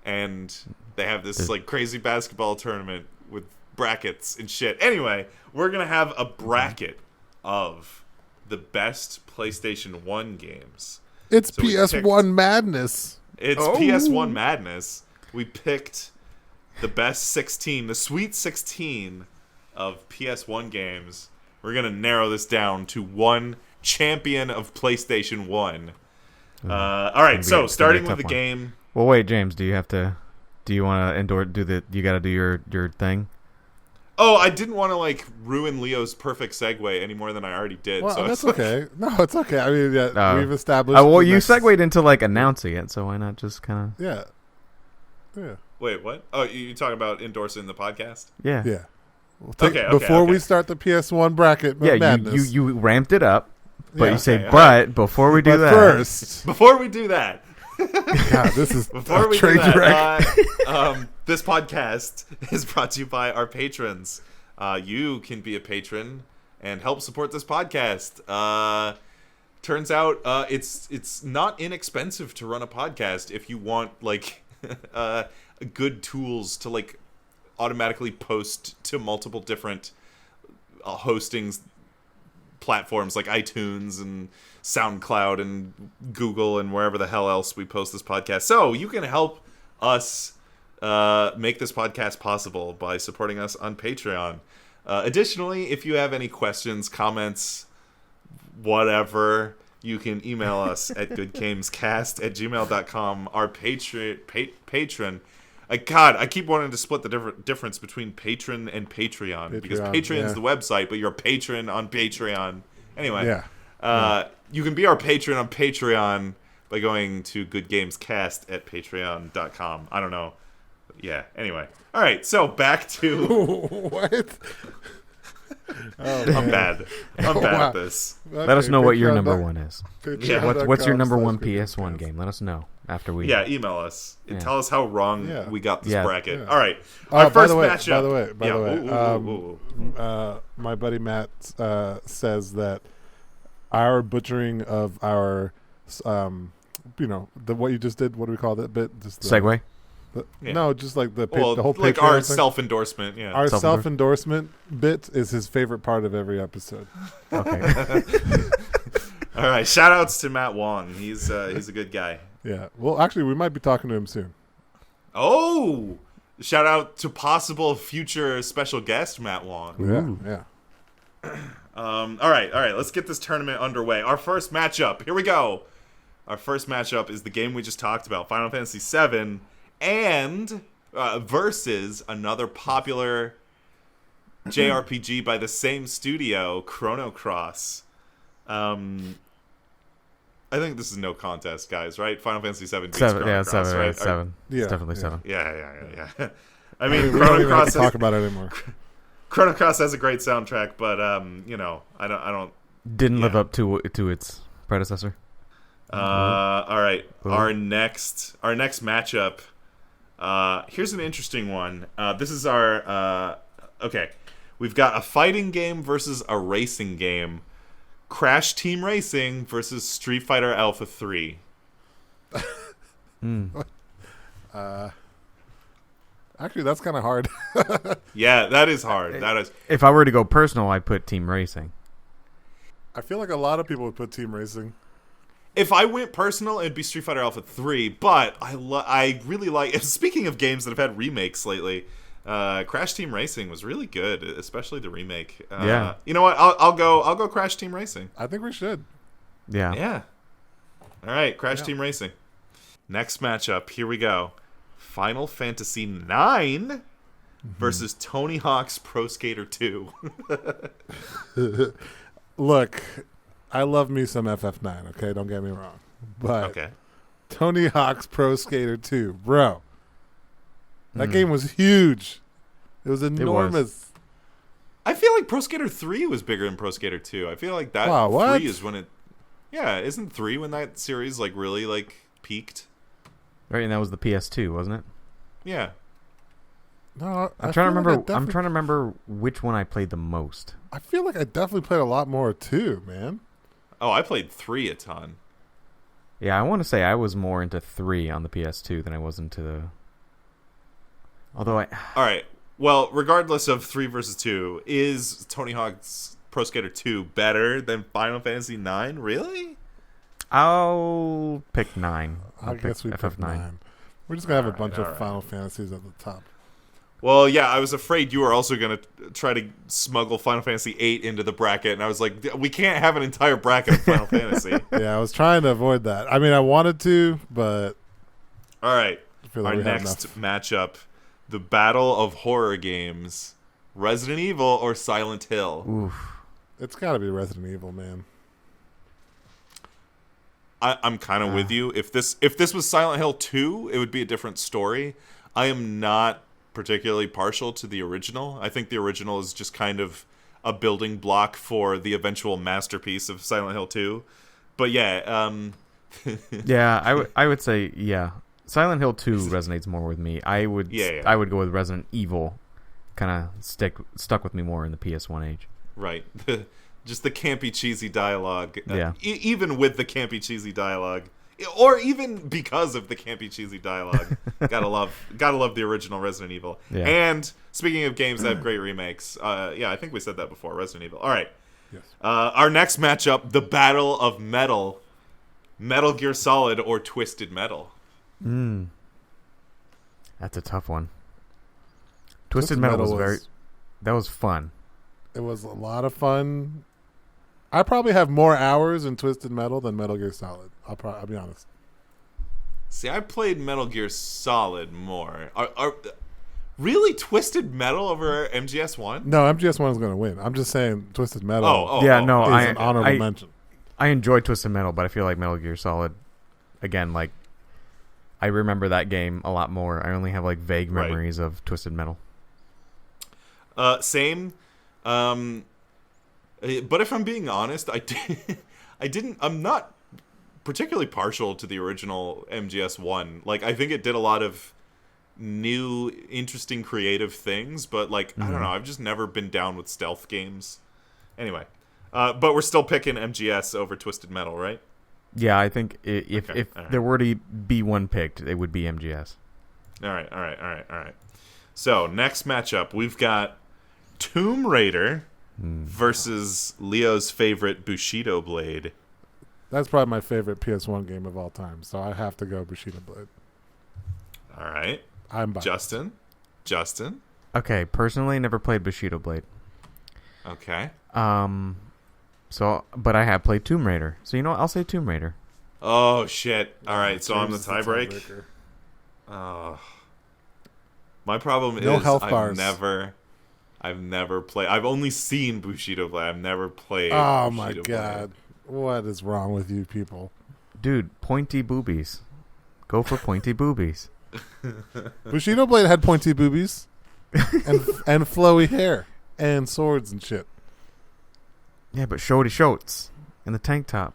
and they have this like crazy basketball tournament with brackets and shit. Anyway, we're gonna have a bracket of the best PlayStation 1 games. It's so PS1 madness. It's PS1 madness. We picked the best 16, the Sweet 16 of PS1 games. We're gonna narrow this down to one champion of PlayStation 1. All right, so starting with the game. Well, wait, James, do you want to endorse? You got to do your thing? Oh, I didn't want to like ruin Leo's perfect segue any more than I already did. Well, so that's okay. No, it's okay. I mean, we've established. Well, you segued into like announcing it, so why not just kind of? Yeah. Wait, what? Oh, you talking about endorsing the podcast? Yeah. Before we start the PS1 bracket, madness. you ramped it up. But you say, before we do that. First. Before we do that. God, this is before we do that, this podcast is brought to you by our patrons. You can be a patron and help support this podcast. Turns out it's not inexpensive to run a podcast if you want like good tools to like automatically post to multiple different hostings platforms like iTunes and SoundCloud and Google and wherever the hell else we post this podcast. So you can help us make this podcast possible by supporting us on Patreon. Additionally, if you have any questions, comments, whatever, you can email us at goodgamescast@gmail.com. Our patron. God, I keep wanting to split the difference between patron and Patreon because Patreon is the website, but you're a patron on Patreon. Anyway, you can be our patron on Patreon by going to goodgamescast@patreon.com. I don't know. Yeah, anyway. All right, so back to... What? I'm bad at this. Okay, let us know what your number one is. Patreon. What's your number one PS1 game? Let us know after we... Yeah, email us. And tell us how wrong we got this bracket. Yeah. All right. Our first matchup. By the way, my buddy Matt says that our butchering of our, what you just did, what do we call that bit? Just the, segue? No, just like the whole like our self-endorsement. Yeah, our self-endorsement bit is his favorite part of every episode. Okay. All right. Shout outs to Matt Wong. He's a good guy. Yeah. Well, actually, we might be talking to him soon. Oh, shout out to possible future special guest Matt Wong. Yeah. All right. Let's get this tournament underway. Our first matchup. Here we go. Our first matchup is the game we just talked about, Final Fantasy VII, and versus another popular JRPG by the same studio, Chrono Cross. I think this is no contest, guys, right? Final Fantasy VII beats Chrono Cross, seven, right? Right, seven. Yeah, It's definitely yeah. seven. Yeah. I mean, We don't Chrono even have Cross to talk about it anymore. Chrono Cross has a great soundtrack, but I don't. Didn't live Yeah. up to its predecessor. All right, Ooh. our next matchup. Here's an interesting one. This is our okay. We've got a fighting game versus a racing game. Crash Team Racing versus Street Fighter Alpha 3. Actually, that's kind of hard. Yeah, that is hard. That is. If I were to go personal, I'd put Team Racing. I feel like a lot of people would put Team Racing. If I went personal, it'd be Street Fighter Alpha 3. But I really like. Speaking of games that have had remakes lately, Crash Team Racing was really good, especially the remake. Yeah. You know what? I'll go Crash Team Racing. I think we should. Yeah. Yeah. All right, Crash Yeah. Team Racing. Next matchup. Here we go. Final Fantasy IX versus Tony Hawk's Pro Skater 2. Look, I love me some FF9, okay? Don't get me wrong. But Okay. Tony Hawk's Pro Skater 2, bro. That game was huge. It was enormous. I feel like Pro Skater 3 was bigger than Pro Skater 2. I feel like that Wow, what? 3 is when it. Yeah, isn't 3 when that series really peaked? Right, and that was the PS2, wasn't it? Yeah. No, I'm trying to remember which one I played the most. I feel like I definitely played a lot more 2, man. Oh, I played 3 a ton. Yeah, I want to say I was more into 3 on the PS2 than I was into the. Although I. All right. Well, regardless of 3 versus 2, is Tony Hawk's Pro Skater 2 better than Final Fantasy 9? Really? I'll pick 9. I guess we picked 9. We're just going to have a bunch of right. Final Fantasies at the top. Well, yeah, I was afraid you were also going to try to smuggle Final Fantasy 8 into the bracket, and I was like, we can't have an entire bracket of Final Fantasy. Yeah, I was trying to avoid that. I mean, I wanted to, but All right. I feel like Our we had next enough. matchup, the battle of horror games, Resident Evil or Silent Hill. Oof. It's got to be Resident Evil, man. I'm kind of with you. If this was Silent Hill 2, it would be a different story. I am not particularly partial to the original. I think the original is just kind of a building block for the eventual masterpiece of Silent Hill 2. But yeah, Yeah, I would say Silent Hill 2 resonates more with me. I would go with Resident Evil. Kind of stuck with me more in the PS1 age. right. Just the campy, cheesy dialogue. Yeah. Even with the campy, cheesy dialogue, or even because of the campy, cheesy dialogue, gotta love the original Resident Evil. Yeah. And speaking of games that have great remakes, I think we said that before. Resident Evil. All right. Yes. Our next matchup: the Battle of Metal, Metal Gear Solid or Twisted Metal. That's a tough one. Twisted Metal was that was fun. It was a lot of fun. I probably have more hours in Twisted Metal than Metal Gear Solid. I'll be honest. See, I played Metal Gear Solid more. Are really Twisted Metal over MGS1? No, MGS1 is going to win. I'm just saying Twisted Metal Oh, Yeah, oh, no, is an honorable mention. I enjoy Twisted Metal, but I feel like Metal Gear Solid, again, like I remember that game a lot more. I only have like vague Right. memories of Twisted Metal. Same. But if I'm being honest, I'm not particularly partial to the original MGS1. Like, I think it did a lot of new, interesting, creative things, but like, I don't know, I've just never been down with stealth games. Anyway, but we're still picking MGS over Twisted Metal, right? Yeah, I think if Okay, all right. there were to be one picked, it would be MGS. All right. So, next matchup, we've got Tomb Raider versus Leo's favorite Bushido Blade. That's probably my favorite PS1 game of all time, so I have to go Bushido Blade. All right. I'm biased. Justin. Okay, personally, never played Bushido Blade. Okay. So, but I have played Tomb Raider. So, I'll say Tomb Raider. Oh shit! All right, so I'm the James is tiebreak. tiebreaker. My problem No is health I've bars. never played. I've only seen Bushido play. I've never played. Oh Bushido my play. god. What is wrong with you people? Dude, pointy boobies. Go for pointy boobies. Bushido Blade had pointy boobies and flowy hair and swords and shit. Yeah, but shorty shorts and the tank top.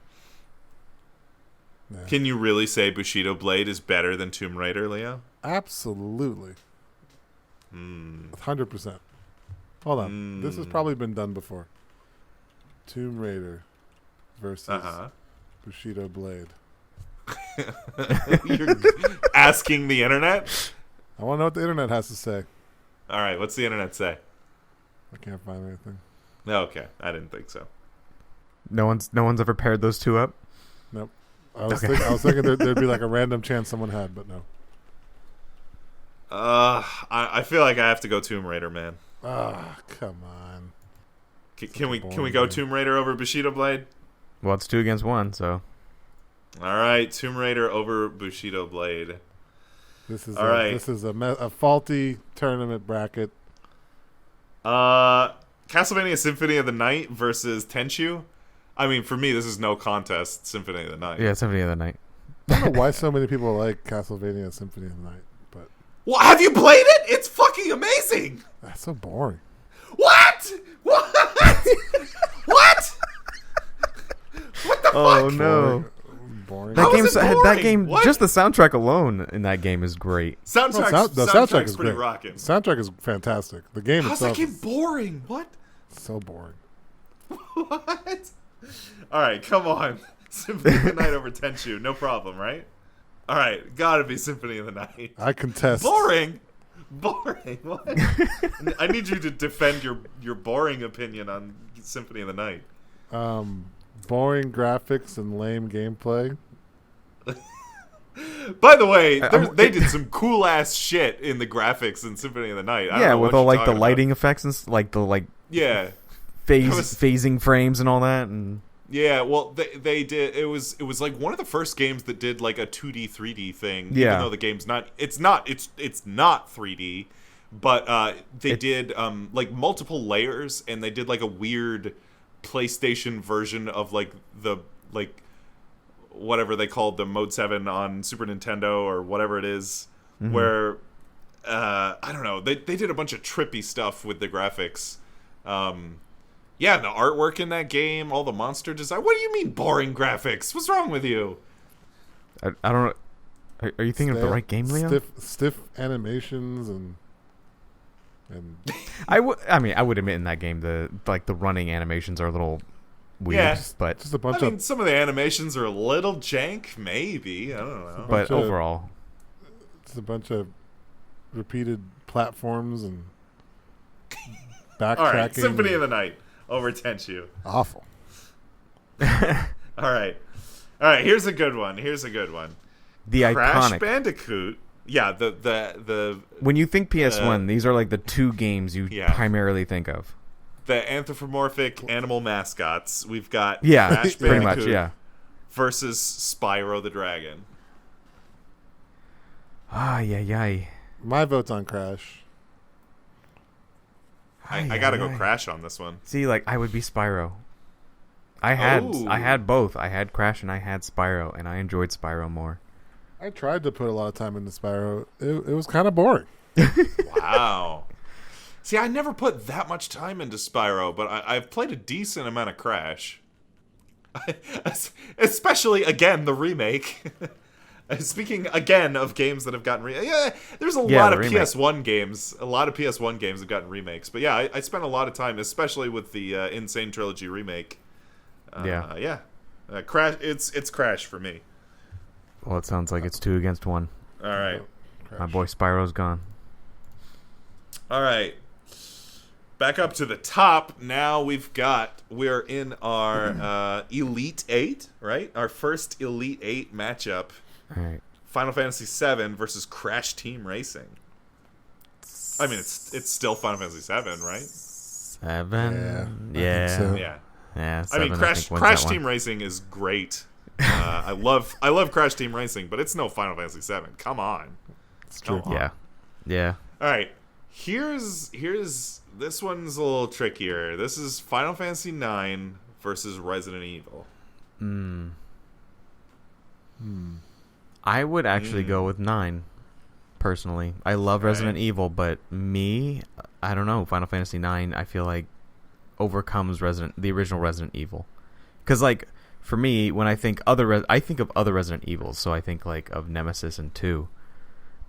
Yeah. Can you really say Bushido Blade is better than Tomb Raider, Leo? Absolutely. 100%. Hold on. This has probably been done before. Tomb Raider versus Bushido Blade. You're asking the internet? I want to know what the internet has to say. All right, what's the internet say? I can't find anything. Okay, I didn't think so. No one's ever paired those two up. Nope. I was thinking there'd be like a random chance someone had, but no. I feel like I have to go Tomb Raider, man. Come on. Can we go Tomb Raider over Bushido Blade? Well, it's 2 against 1, so. All right, Tomb Raider over Bushido Blade. This is right. a faulty tournament bracket. Castlevania Symphony of the Night versus Tenchu. I mean, for me, this is no contest. Symphony of the Night. Yeah, Symphony of the Night. I don't know why so many people like Castlevania Symphony of the Night, but Well, have you played it? It's fucking amazing. that's so boring. What? What? What? What the Oh fuck? no. Boring. How is it boring? That game, What? just the soundtrack alone in that game is great. The soundtrack Soundtrack's is pretty great. rocking. The soundtrack is fantastic. The game How's that itself game is boring? What? so boring. What? All right, come on. Symphony of the Night over Tenchu, no problem, right? All right, gotta be Symphony of the Night. I contest. Boring. What? I need you to defend your boring opinion on Symphony of the Night. Boring graphics and lame gameplay. By the way, they did some cool ass shit in the graphics in Symphony of the Night. I don't Yeah, know with what all you're like the talking lighting about. effects and like the Yeah, phasing frames and all that, and yeah. Well, they did. It was like one of the first games that did like a 2D 3D thing. Yeah. Even though the game's not. It's not 3D, but they did like multiple layers, and they did like a weird PlayStation version of like the whatever they called the Mode 7 on Super Nintendo or whatever it is, where I don't know, they did a bunch of trippy stuff with the graphics. Yeah, the artwork in that game, all the monster design. What do you mean boring graphics? What's wrong with you? I don't. Are you thinking of the right game, Leo? Stiff animations and I would admit in that game the running animations are a little weird, Yeah. but just a bunch I mean, some of the animations are a little jank, maybe. I don't know. but overall, it's a bunch of repeated platforms and backtracking. All right, Symphony of the Night over Tenchu. Awful. All right. Here's a good one. the Crash iconic. Bandicoot. Yeah, the When you think PS1, these are like the two games you primarily think of. the anthropomorphic animal mascots. We've got Yeah, Crash pretty Bandicoot much. Yeah. versus Spyro the Dragon. Yeah. My vote's on Crash. I gotta go Crash on this one. See, like I would be Spyro. I had Oh. both. I had Crash and I had Spyro, and I enjoyed Spyro more. I tried to put a lot of time into Spyro. It was kind of boring. Wow. See, I never put that much time into Spyro, but I've played a decent amount of Crash. Especially, again, the remake. Speaking, again, of games that have gotten... there's a lot of remake. PS1 games. A lot of PS1 games have gotten remakes. But yeah, I spent a lot of time, especially with the Insane Trilogy remake. Crash. It's Crash for me. Well, it sounds like it's 2 against 1. All right. Crash. My boy Spyro's gone. All right. Back up to the top. Now we're in our Elite 8, right? Our first Elite 8 matchup. All right. Final Fantasy VII versus Crash Team Racing. I mean, it's still Final Fantasy VII, right? 7. I think so. Yeah. Yeah. I mean, 7, Crash wins that one. Team Racing is great. I love Crash Team Racing, but it's no Final Fantasy VII. Come on. It's true. Yeah. All right. Here's this one's a little trickier. This is Final Fantasy IX versus Resident Evil. I would actually go with 9. Personally, I love Resident Evil, but I don't know. Final Fantasy IX, I feel like overcomes the original Resident Evil, because like for me, when I think I think of other Resident Evils, so I think like of Nemesis and 2,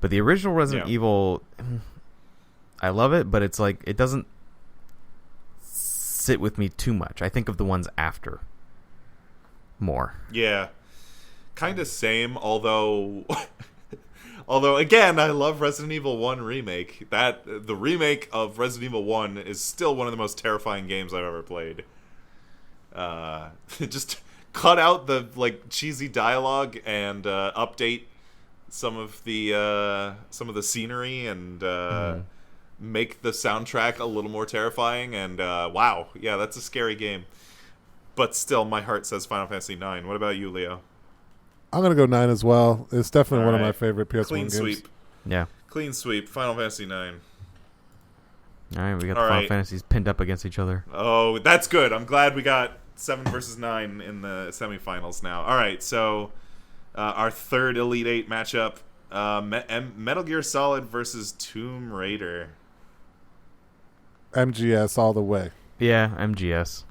but the original Resident Evil, I love it, but it's like it doesn't sit with me too much. I think of the ones after more. Yeah, kind of same. Although again, I love Resident Evil 1 Remake. The remake of Resident Evil 1 is still one of the most terrifying games I've ever played. Just cut out the like cheesy dialogue and update some of the scenery and make the soundtrack a little more terrifying. And wow, yeah, that's a scary game. But still, my heart says Final Fantasy IX. What about you, Leo? I'm going to go 9 as well. It's definitely one of right. my favorite PS1 Clean games. sweep. Yeah. Clean sweep. Final Fantasy IX. All right, we got All the Final right. Fantasies pinned up against each other. Oh, that's good. I'm glad we got 7 versus 9 in the semifinals now. All right, so our third Elite 8 matchup, Metal Gear Solid versus Tomb Raider. MGS all the way. Yeah, MGS.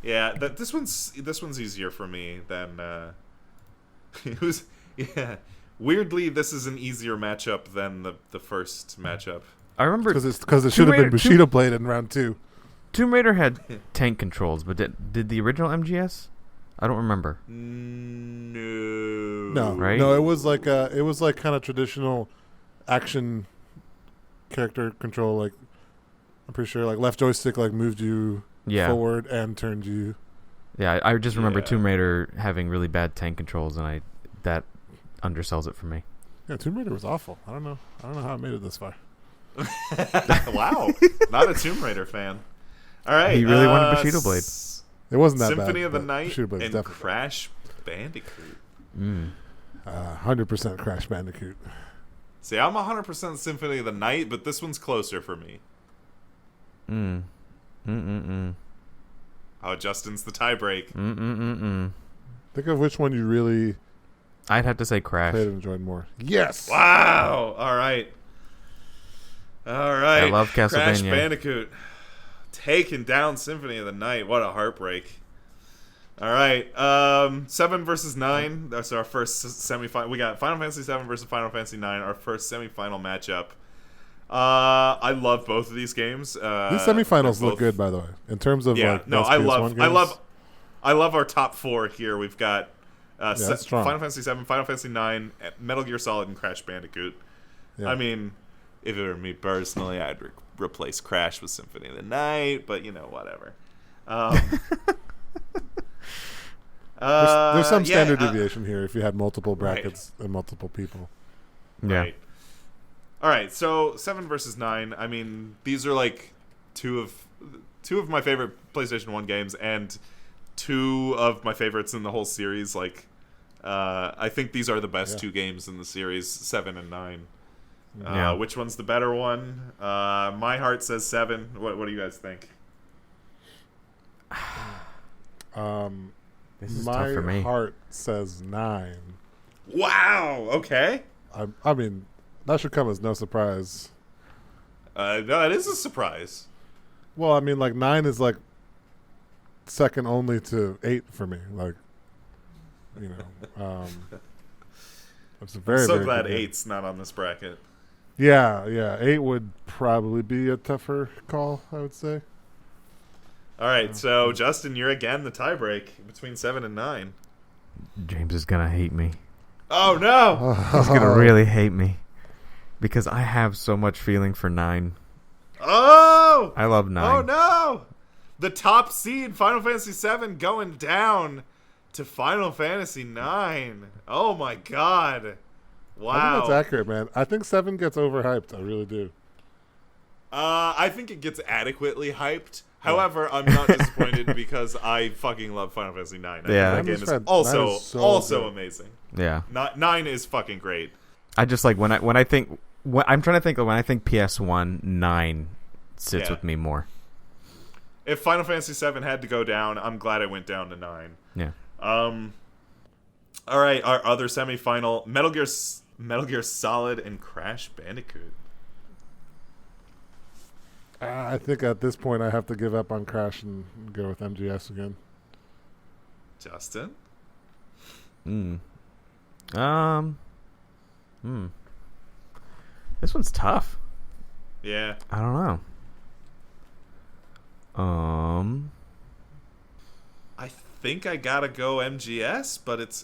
Yeah, this one's easier for me than it was. Yeah, weirdly, this is an easier matchup than the first matchup. I remember Because it should have been Bushido Blade in round 2. Tomb Raider had tank controls, but did the original MGS? I don't remember. No, right? No, it was like kind of traditional action character control. Like I'm pretty sure, like left joystick like moved you forward and turned you. Yeah, I just remember Yeah. Tomb Raider having really bad tank controls, and that undersells it for me. Yeah, Tomb Raider was awful. I don't know how it made it this far. Wow, not a Tomb Raider fan. All right, He really wanted Bushido Blade. It wasn't that Symphony bad. of the but Night Bushido Blade was and definitely Crash Bandicoot. 100% Crash Bandicoot. See, I'm 100% Symphony of the Night, but this one's closer for me. Oh, Justin's the tiebreak. Think of which one you really I'd have to say Crash. played and enjoyed more. Yes. Wow. All right. I love Castlevania. Crash Bandicoot taking down Symphony of the Night. What a heartbreak. All right. 7 versus 9. That's our first semifinal. We got Final Fantasy 7 versus Final Fantasy 9. Our first semifinal matchup. I love both of these games. These semifinals look good, by the way, in terms of yeah. like. No, best I PS1 love our top 4 here. We've got that's strong. Final Fantasy 7, Final Fantasy 9, Metal Gear Solid, and Crash Bandicoot. Yeah. I mean, if it were me personally, I'd replace Crash with Symphony of the Night, but whatever. There's some standard deviation here if you had multiple brackets and multiple people. Yeah. Right. All right, so 7 versus 9. I mean, these are like two of my favorite PlayStation 1 games and 2 of my favorites in the whole series. Like, I think these are the best 2 games in the series, 7 and 9. Yeah. Which one's the better one? My heart says 7. What do you guys think? This is My tough for me. heart says 9. Wow. Okay. I mean, that should come as no surprise. No, it is a surprise. Well, I mean, like 9 is like second only to 8 for me. Like, it's a very. I'm so very glad good game. 8's not on this bracket. Yeah, 8 would probably be a tougher call, I would say. All right, so Justin, you're again the tiebreak between 7 and 9. James is gonna hate me. Oh no! He's gonna really hate me because I have so much feeling for 9. Oh! I love 9. Oh no! The top seed, Final Fantasy 7, going down to Final Fantasy 9. Oh my god! Wow. I think that's accurate, man. I think 7 gets overhyped. I really do. I think it gets adequately hyped. However, I'm not disappointed because I fucking love Final Fantasy IX. Yeah. That game is Nine also is so good. amazing. Yeah. 9 is fucking great. I just like when I think I'm trying to think of when I think PS1 9 sits with me more. If Final Fantasy VII had to go down, I'm glad it went down to 9. Yeah. All right, our other semifinal: Metal Gear Solid and Crash Bandicoot. I think at this point I have to give up on Crash and go with MGS again. Justin. This one's tough. Yeah. I don't know. I think I gotta go MGS, but it's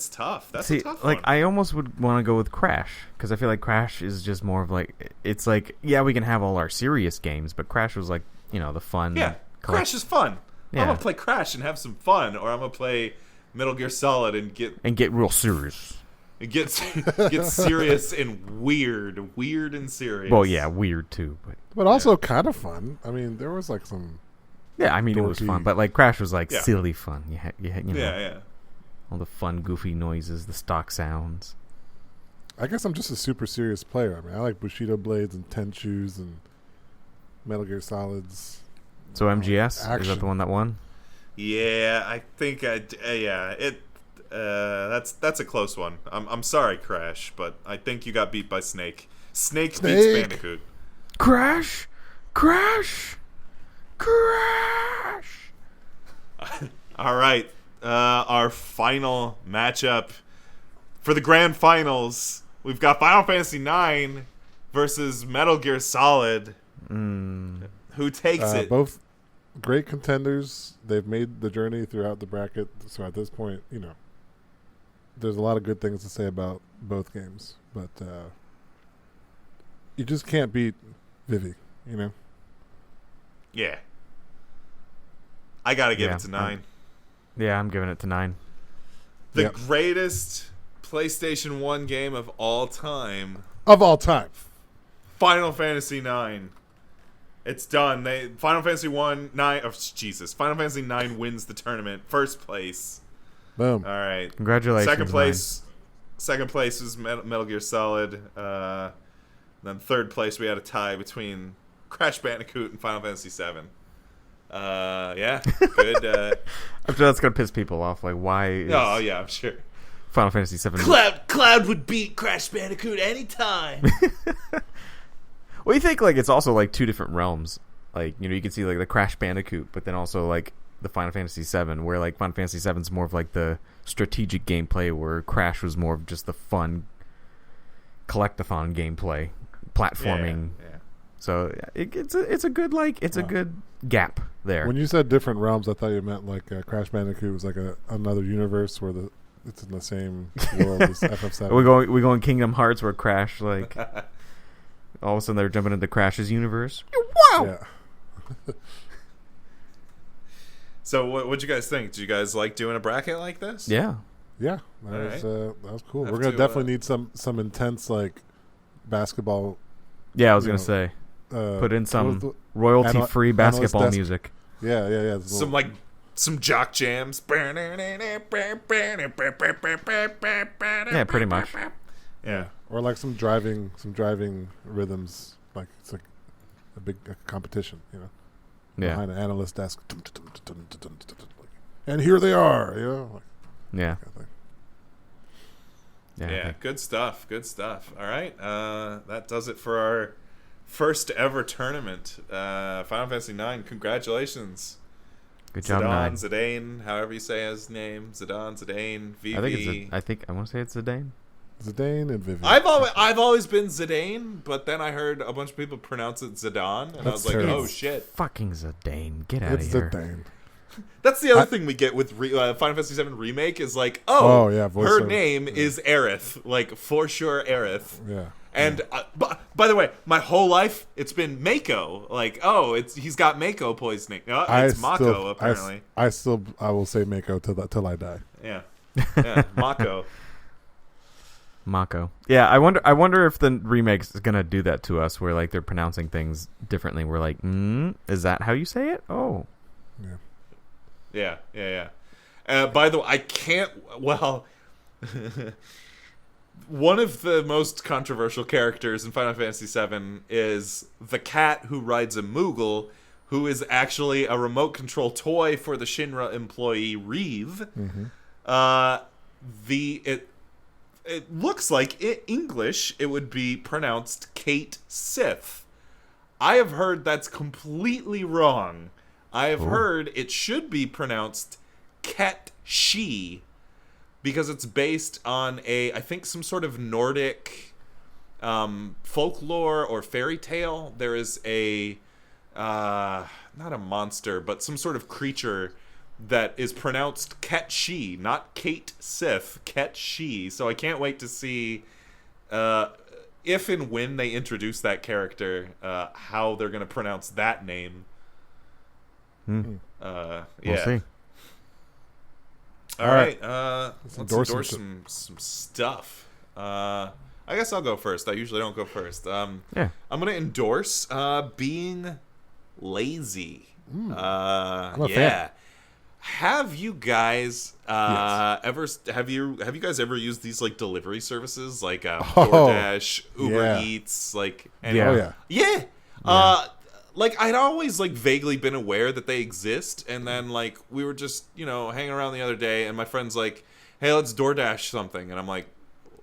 tough. That's a tough like one. I almost would want to go with Crash because I feel like Crash is just more of like it's like we can have all our serious games, but Crash was like the fun. Yeah, Crash is fun. Yeah. I'm gonna play Crash and have some fun, or I'm gonna play Metal Gear Solid and get real serious. get serious and weird and serious. Well, yeah, weird too, but also kind of fun. I mean, there was like some. Yeah, I mean it was fun, but like Crash was like silly fun. You know, yeah. all the fun, goofy noises, the stock sounds. I guess I'm just a super serious player. I mean, I like Bushido blades and Tenshus and Metal Gear Solids. So MGS action. Is that the one that won? Yeah, I think that's a close one. I'm sorry, Crash, but I think you got beat by Snake. Snake beats Bandicoot. Crash. All right, our final matchup for the grand finals. We've got Final Fantasy IX versus Metal Gear Solid. Who takes it? Both great contenders. They've made the journey throughout the bracket. So at this point, there's a lot of good things to say about both games. But you just can't beat VII, Yeah. I gotta give it to 9. I'm giving it to 9. The greatest PlayStation 1 game of all time. Final Fantasy 9. It's done. Final Fantasy 9 wins the tournament. First place. Boom. All right. Congratulations. Second place was Metal Gear Solid. Then third place we had a tie between Crash Bandicoot and Final Fantasy 7. Yeah. Good. I'm sure that's gonna piss people off. Like, why? Oh yeah, I'm sure. Final Fantasy 7. Cloud would beat Crash Bandicoot anytime. Well, you think like it's also like two different realms. Like you can see like the Crash Bandicoot, but then also like the Final Fantasy 7, where like Final Fantasy 7 is more of like the strategic gameplay, where Crash was more of just the fun collectathon gameplay, platforming. Yeah. So it's a good a good gap there. When you said different realms, I thought you meant like Crash Bandicoot was like another universe where it's in the same world as FF7. we going Kingdom Hearts where Crash like all of a sudden they're jumping into Crash's universe. Wow. Yeah. So what'd you guys think? Did you guys like doing a bracket like this? Yeah. Yeah, that was cool. Have We're gonna to, definitely need some intense like basketball. Yeah, I was gonna say put in some royalty-free basketball music. Yeah. Some jock jams. Yeah, pretty much. Yeah. Or like some driving rhythms, like it's like a big competition, Yeah. behind an analyst desk. And here they are, Yeah. kind of thing. Yeah, good stuff. All right, that does it for our first ever tournament. Final Fantasy IX. Congratulations. Good job, Nine. Zidane, however you say his name. Zidane, VV. I want to say it's Zidane. Zidane and Vivian. I've always been Zidane, but then I heard a bunch of people pronounce it Zidane, and I was like, terrible. oh shit. Fucking Zidane. Get out of It's here. Zidane. That's the other thing we get with Final Fantasy VII Remake is like, her her name is Aerith, like for sure Aerith. Yeah. And by the way, my whole life it's been Mako. Like, he's got Mako poisoning. It's Mako apparently. I will say Mako till I die. Yeah. Yeah, Mako. Yeah, pretty much. Yeah. All right. Or like some driving rhythms, like it's like a big competition, Yeah. Mako. Mako. Yeah, I wonder if the remake is gonna do that to us, where like they're pronouncing things differently. We're like, is that how you say it? Oh, yeah. By the way, I can't. Well, one of the most controversial characters in Final Fantasy VII is the cat who rides a Moogle, who is actually a remote control toy for the Shinra employee Reeve. It looks like in English it would be pronounced Kate Sith. I have heard that's completely wrong. I have heard it should be pronounced Ket She, because it's based on I think some sort of Nordic folklore or fairy tale. There is not a monster, but some sort of creature that is pronounced Ket She, not Kate Sith, Ket She. So I can't wait to see if and when they introduce that character, how they're going to pronounce that name. We'll Yeah. see. All right. Let's endorse some stuff. I guess I'll go first. I usually don't go first. I'm going to endorse being lazy. I'm a fan. Have you guys Yes. have you guys ever used these like delivery services like DoorDash, Uber Eats, like Yeah. like I'd always like vaguely been aware that they exist, and then like we were just hanging around the other day, and my friend's like, "Hey, let's DoorDash something," and I'm like,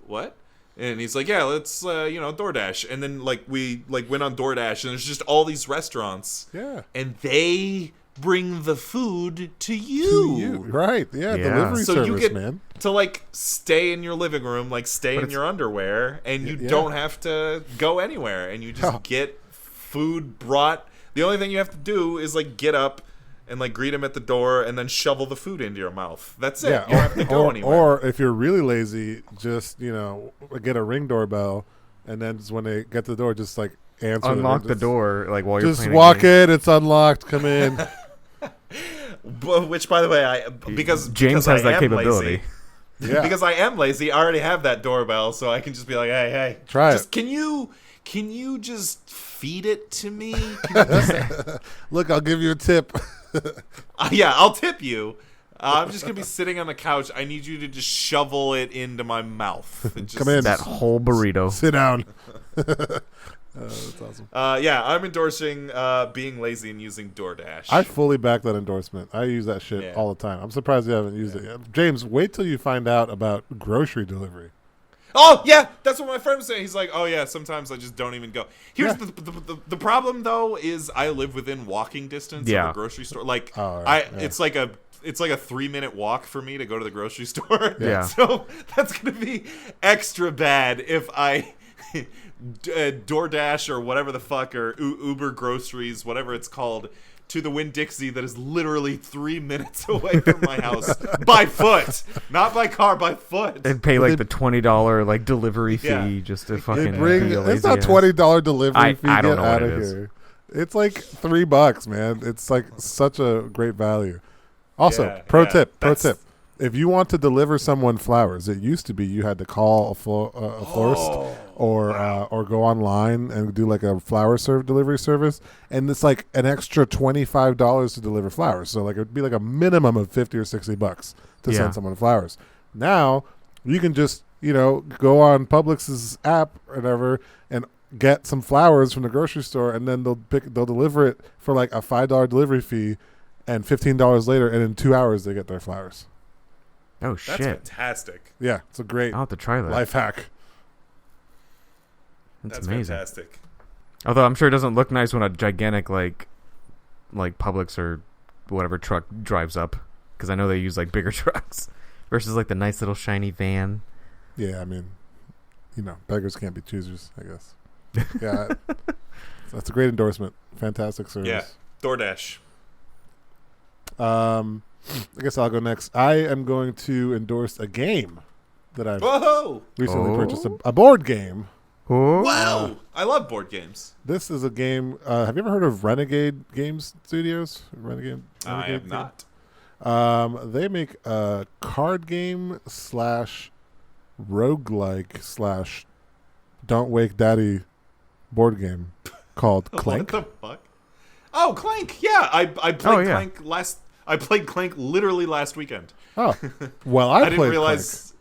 "What?" And he's like, "Yeah, let's DoorDash," and then like we like went on DoorDash, and there's just all these restaurants, and they bring the food to you. Right? Yeah, delivery so service, you get man. to like stay in your living room, like stay in your underwear, and you don't have to go anywhere, and you just get food brought. The only thing you have to do is like get up and like greet him at the door, and then shovel the food into your mouth. That's it. You don't have to go anywhere. Or if you're really lazy, just get a Ring doorbell, and then just when they get to the door, just like answer. Unlock the door like while you're just playing. Walk in. It's unlocked. Come in. Which, by the way, because James has that capability. Yeah. Because I am lazy, I already have that doorbell, so I can just be like, hey, try it. Can you just feed it to me? Look, I'll give you a tip. Yeah, I'll tip you. I'm just gonna be sitting on the couch. I need you to just shovel it into my mouth. Just, Come in. That whole burrito. Sit down. That's awesome. I'm endorsing being lazy and using DoorDash. I fully back that endorsement. I use that shit all the time. I'm surprised you haven't used it yet. James, wait till you find out about grocery delivery. Oh, yeah, that's what my friend was saying. He's like, oh, yeah, sometimes I just don't even go. Here's the problem, though, is I live within walking distance of a grocery store. Like, it's like a 3-minute walk for me to go to the grocery store. Yeah. So that's going to be extra bad if I DoorDash or whatever the fuck, or Uber groceries, whatever it's called, to the Winn-Dixie that is literally 3 minutes away from my house by foot, not by car, by foot. And pay like the $20 like delivery fee just to fucking. It's not $20 delivery fee. I don't Get know out what of it is. here. It's like $3, man. It's like such a great value. Also, pro tip. If you want to deliver someone flowers, it used to be you had to call a florist or go online and do like a flower delivery service, and it's like an extra $25 to deliver flowers. So like it would be like a minimum of $50 or $60 to send someone flowers. Now you can just go on Publix's app or whatever and get some flowers from the grocery store, and then they'll deliver it for like a $5 delivery fee, and $15 later, and in 2 hours they get their flowers. Oh shit! That's fantastic. Yeah, it's a great I'll have to try that. life hack. That's amazing. Fantastic. Although I'm sure it doesn't look nice when a gigantic like Publix or whatever truck drives up, because I know they use like bigger trucks versus like the nice little shiny van. Yeah, I mean, beggars can't be choosers, I guess. Yeah, that's a great endorsement. Fantastic service. Yeah, DoorDash. I guess I'll go next. I am going to endorse a game that I've recently purchased, a board game. Oh. Wow! I love board games. This is a game. Have you ever heard of Renegade Games Studios? Renegade I have not. They make a card game / roguelike / Don't Wake Daddy board game called Clank. What the fuck? Oh, Clank! Yeah, I played Clank last. I played Clank literally last weekend. Oh, well, I didn't played realize.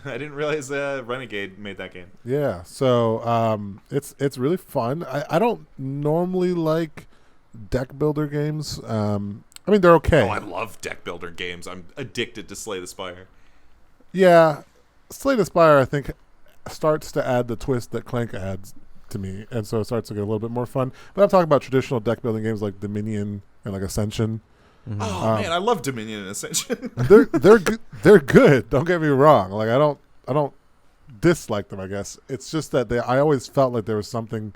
I didn't realize Renegade made that game. Yeah, so it's really fun. I don't normally like deck builder games. I mean, they're okay. Oh, I love deck builder games. I'm addicted to Slay the Spire. Yeah, Slay the Spire, I think, starts to add the twist that Clank adds to me, and so it starts to get a little bit more fun. But I'm talking about traditional deck building games like Dominion and like Ascension. Mm-hmm. Oh man, I love Dominion and Ascension. they're good. Don't get me wrong. Like I don't dislike them. I guess it's just that I always felt like there was something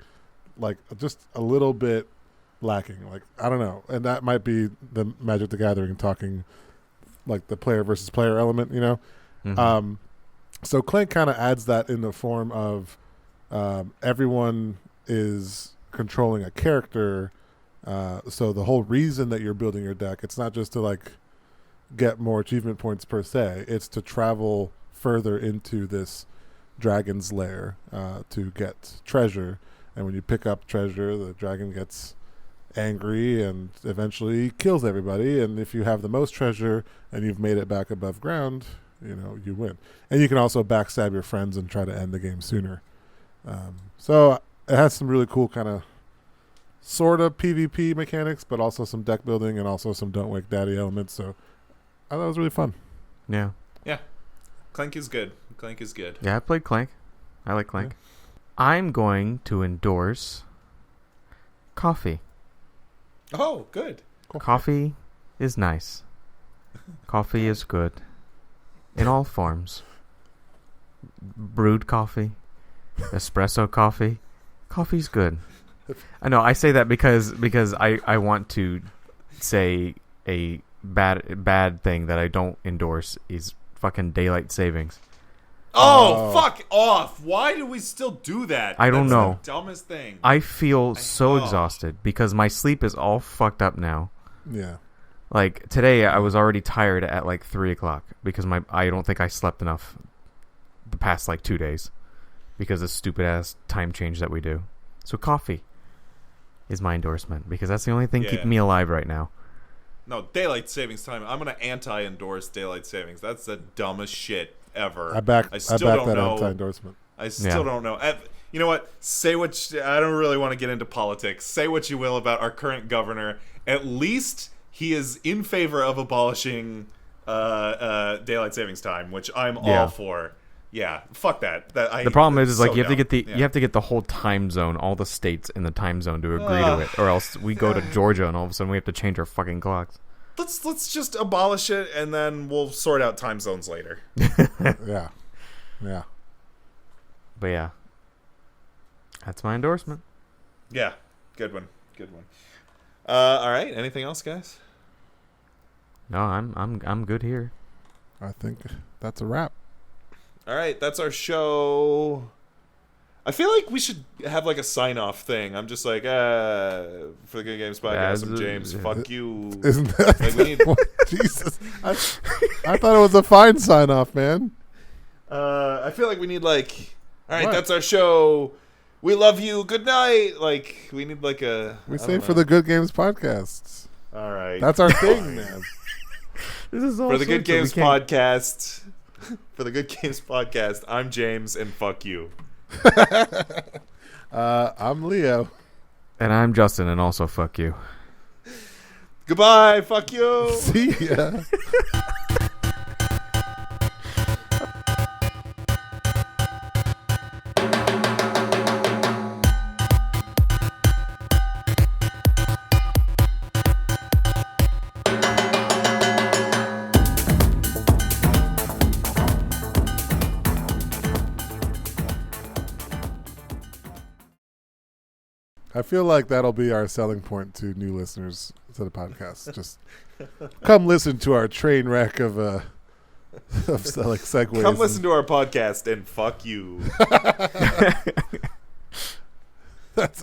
like just a little bit lacking. Like I don't know, and that might be the Magic the Gathering talking, like the player versus player element. You know, Mm-hmm. So Clank kind of adds that in the form of everyone is controlling a character. So the whole reason that you're building your deck, it's not just to like get more achievement points per se. It's to travel further into this dragon's lair to get treasure. And when you pick up treasure, the dragon gets angry and eventually kills everybody. And if you have the most treasure and you've made it back above ground, you win. And you can also backstab your friends and try to end the game sooner. So it has some really cool kind of sort of PvP mechanics, but also some deck building and also some Don't Wake Daddy elements. So I thought it was really fun. Yeah. Yeah. Clank is good. Yeah, I played Clank. I like Clank. Yeah. I'm going to endorse coffee. Oh, good. Coffee is nice. Coffee is good. In all forms. Brewed coffee. Espresso coffee. Coffee's good. I know I say that because I want to say a bad thing that I don't endorse is fucking daylight savings. Oh, fuck off. Why do we still do that? I don't know. The dumbest thing. I feel so exhausted because my sleep is all fucked up now. Yeah. Like today I was already tired at like 3:00 because I don't think I slept enough the past like 2 days because of stupid ass time change that we do. So coffee is my endorsement because that's the only thing keeping me alive right now. No, daylight savings time. I'm going to anti-endorse daylight savings. That's the dumbest shit ever. I back that anti-endorsement. I still don't know. You know what? I don't really want to get into politics. Say what you will about our current governor. At least he is in favor of abolishing daylight savings time, which I'm all for. Yeah, fuck that. The problem is like you have to get the whole time zone, all the states in the time zone to agree to it, or else we go to Georgia and all of a sudden we have to change our fucking clocks. Let's just abolish it and then we'll sort out time zones later. Yeah. But yeah, that's my endorsement. Yeah, good one. All right, anything else, guys? No, I'm good here. I think that's a wrap. All right, that's our show. I feel like we should have like a sign-off thing. I'm just like, for the Good Games Podcast, I'm James. Fuck you. Isn't that like we need... Jesus? I thought it was a fine sign-off, man. I feel like we need like, all right, that's our show. We love you. Good night. Like we need like a. We say for the Good Games Podcast. All right, that's our thing, man. This is all for the Good Games Podcast. For the Good Games Podcast, I'm James, and fuck you. I'm Leo. And I'm Justin, and also fuck you. Goodbye, fuck you. See ya. I feel like that'll be our selling point to new listeners to the podcast. Just come listen to our train wreck of like segues. Come listen to our podcast and fuck you. That's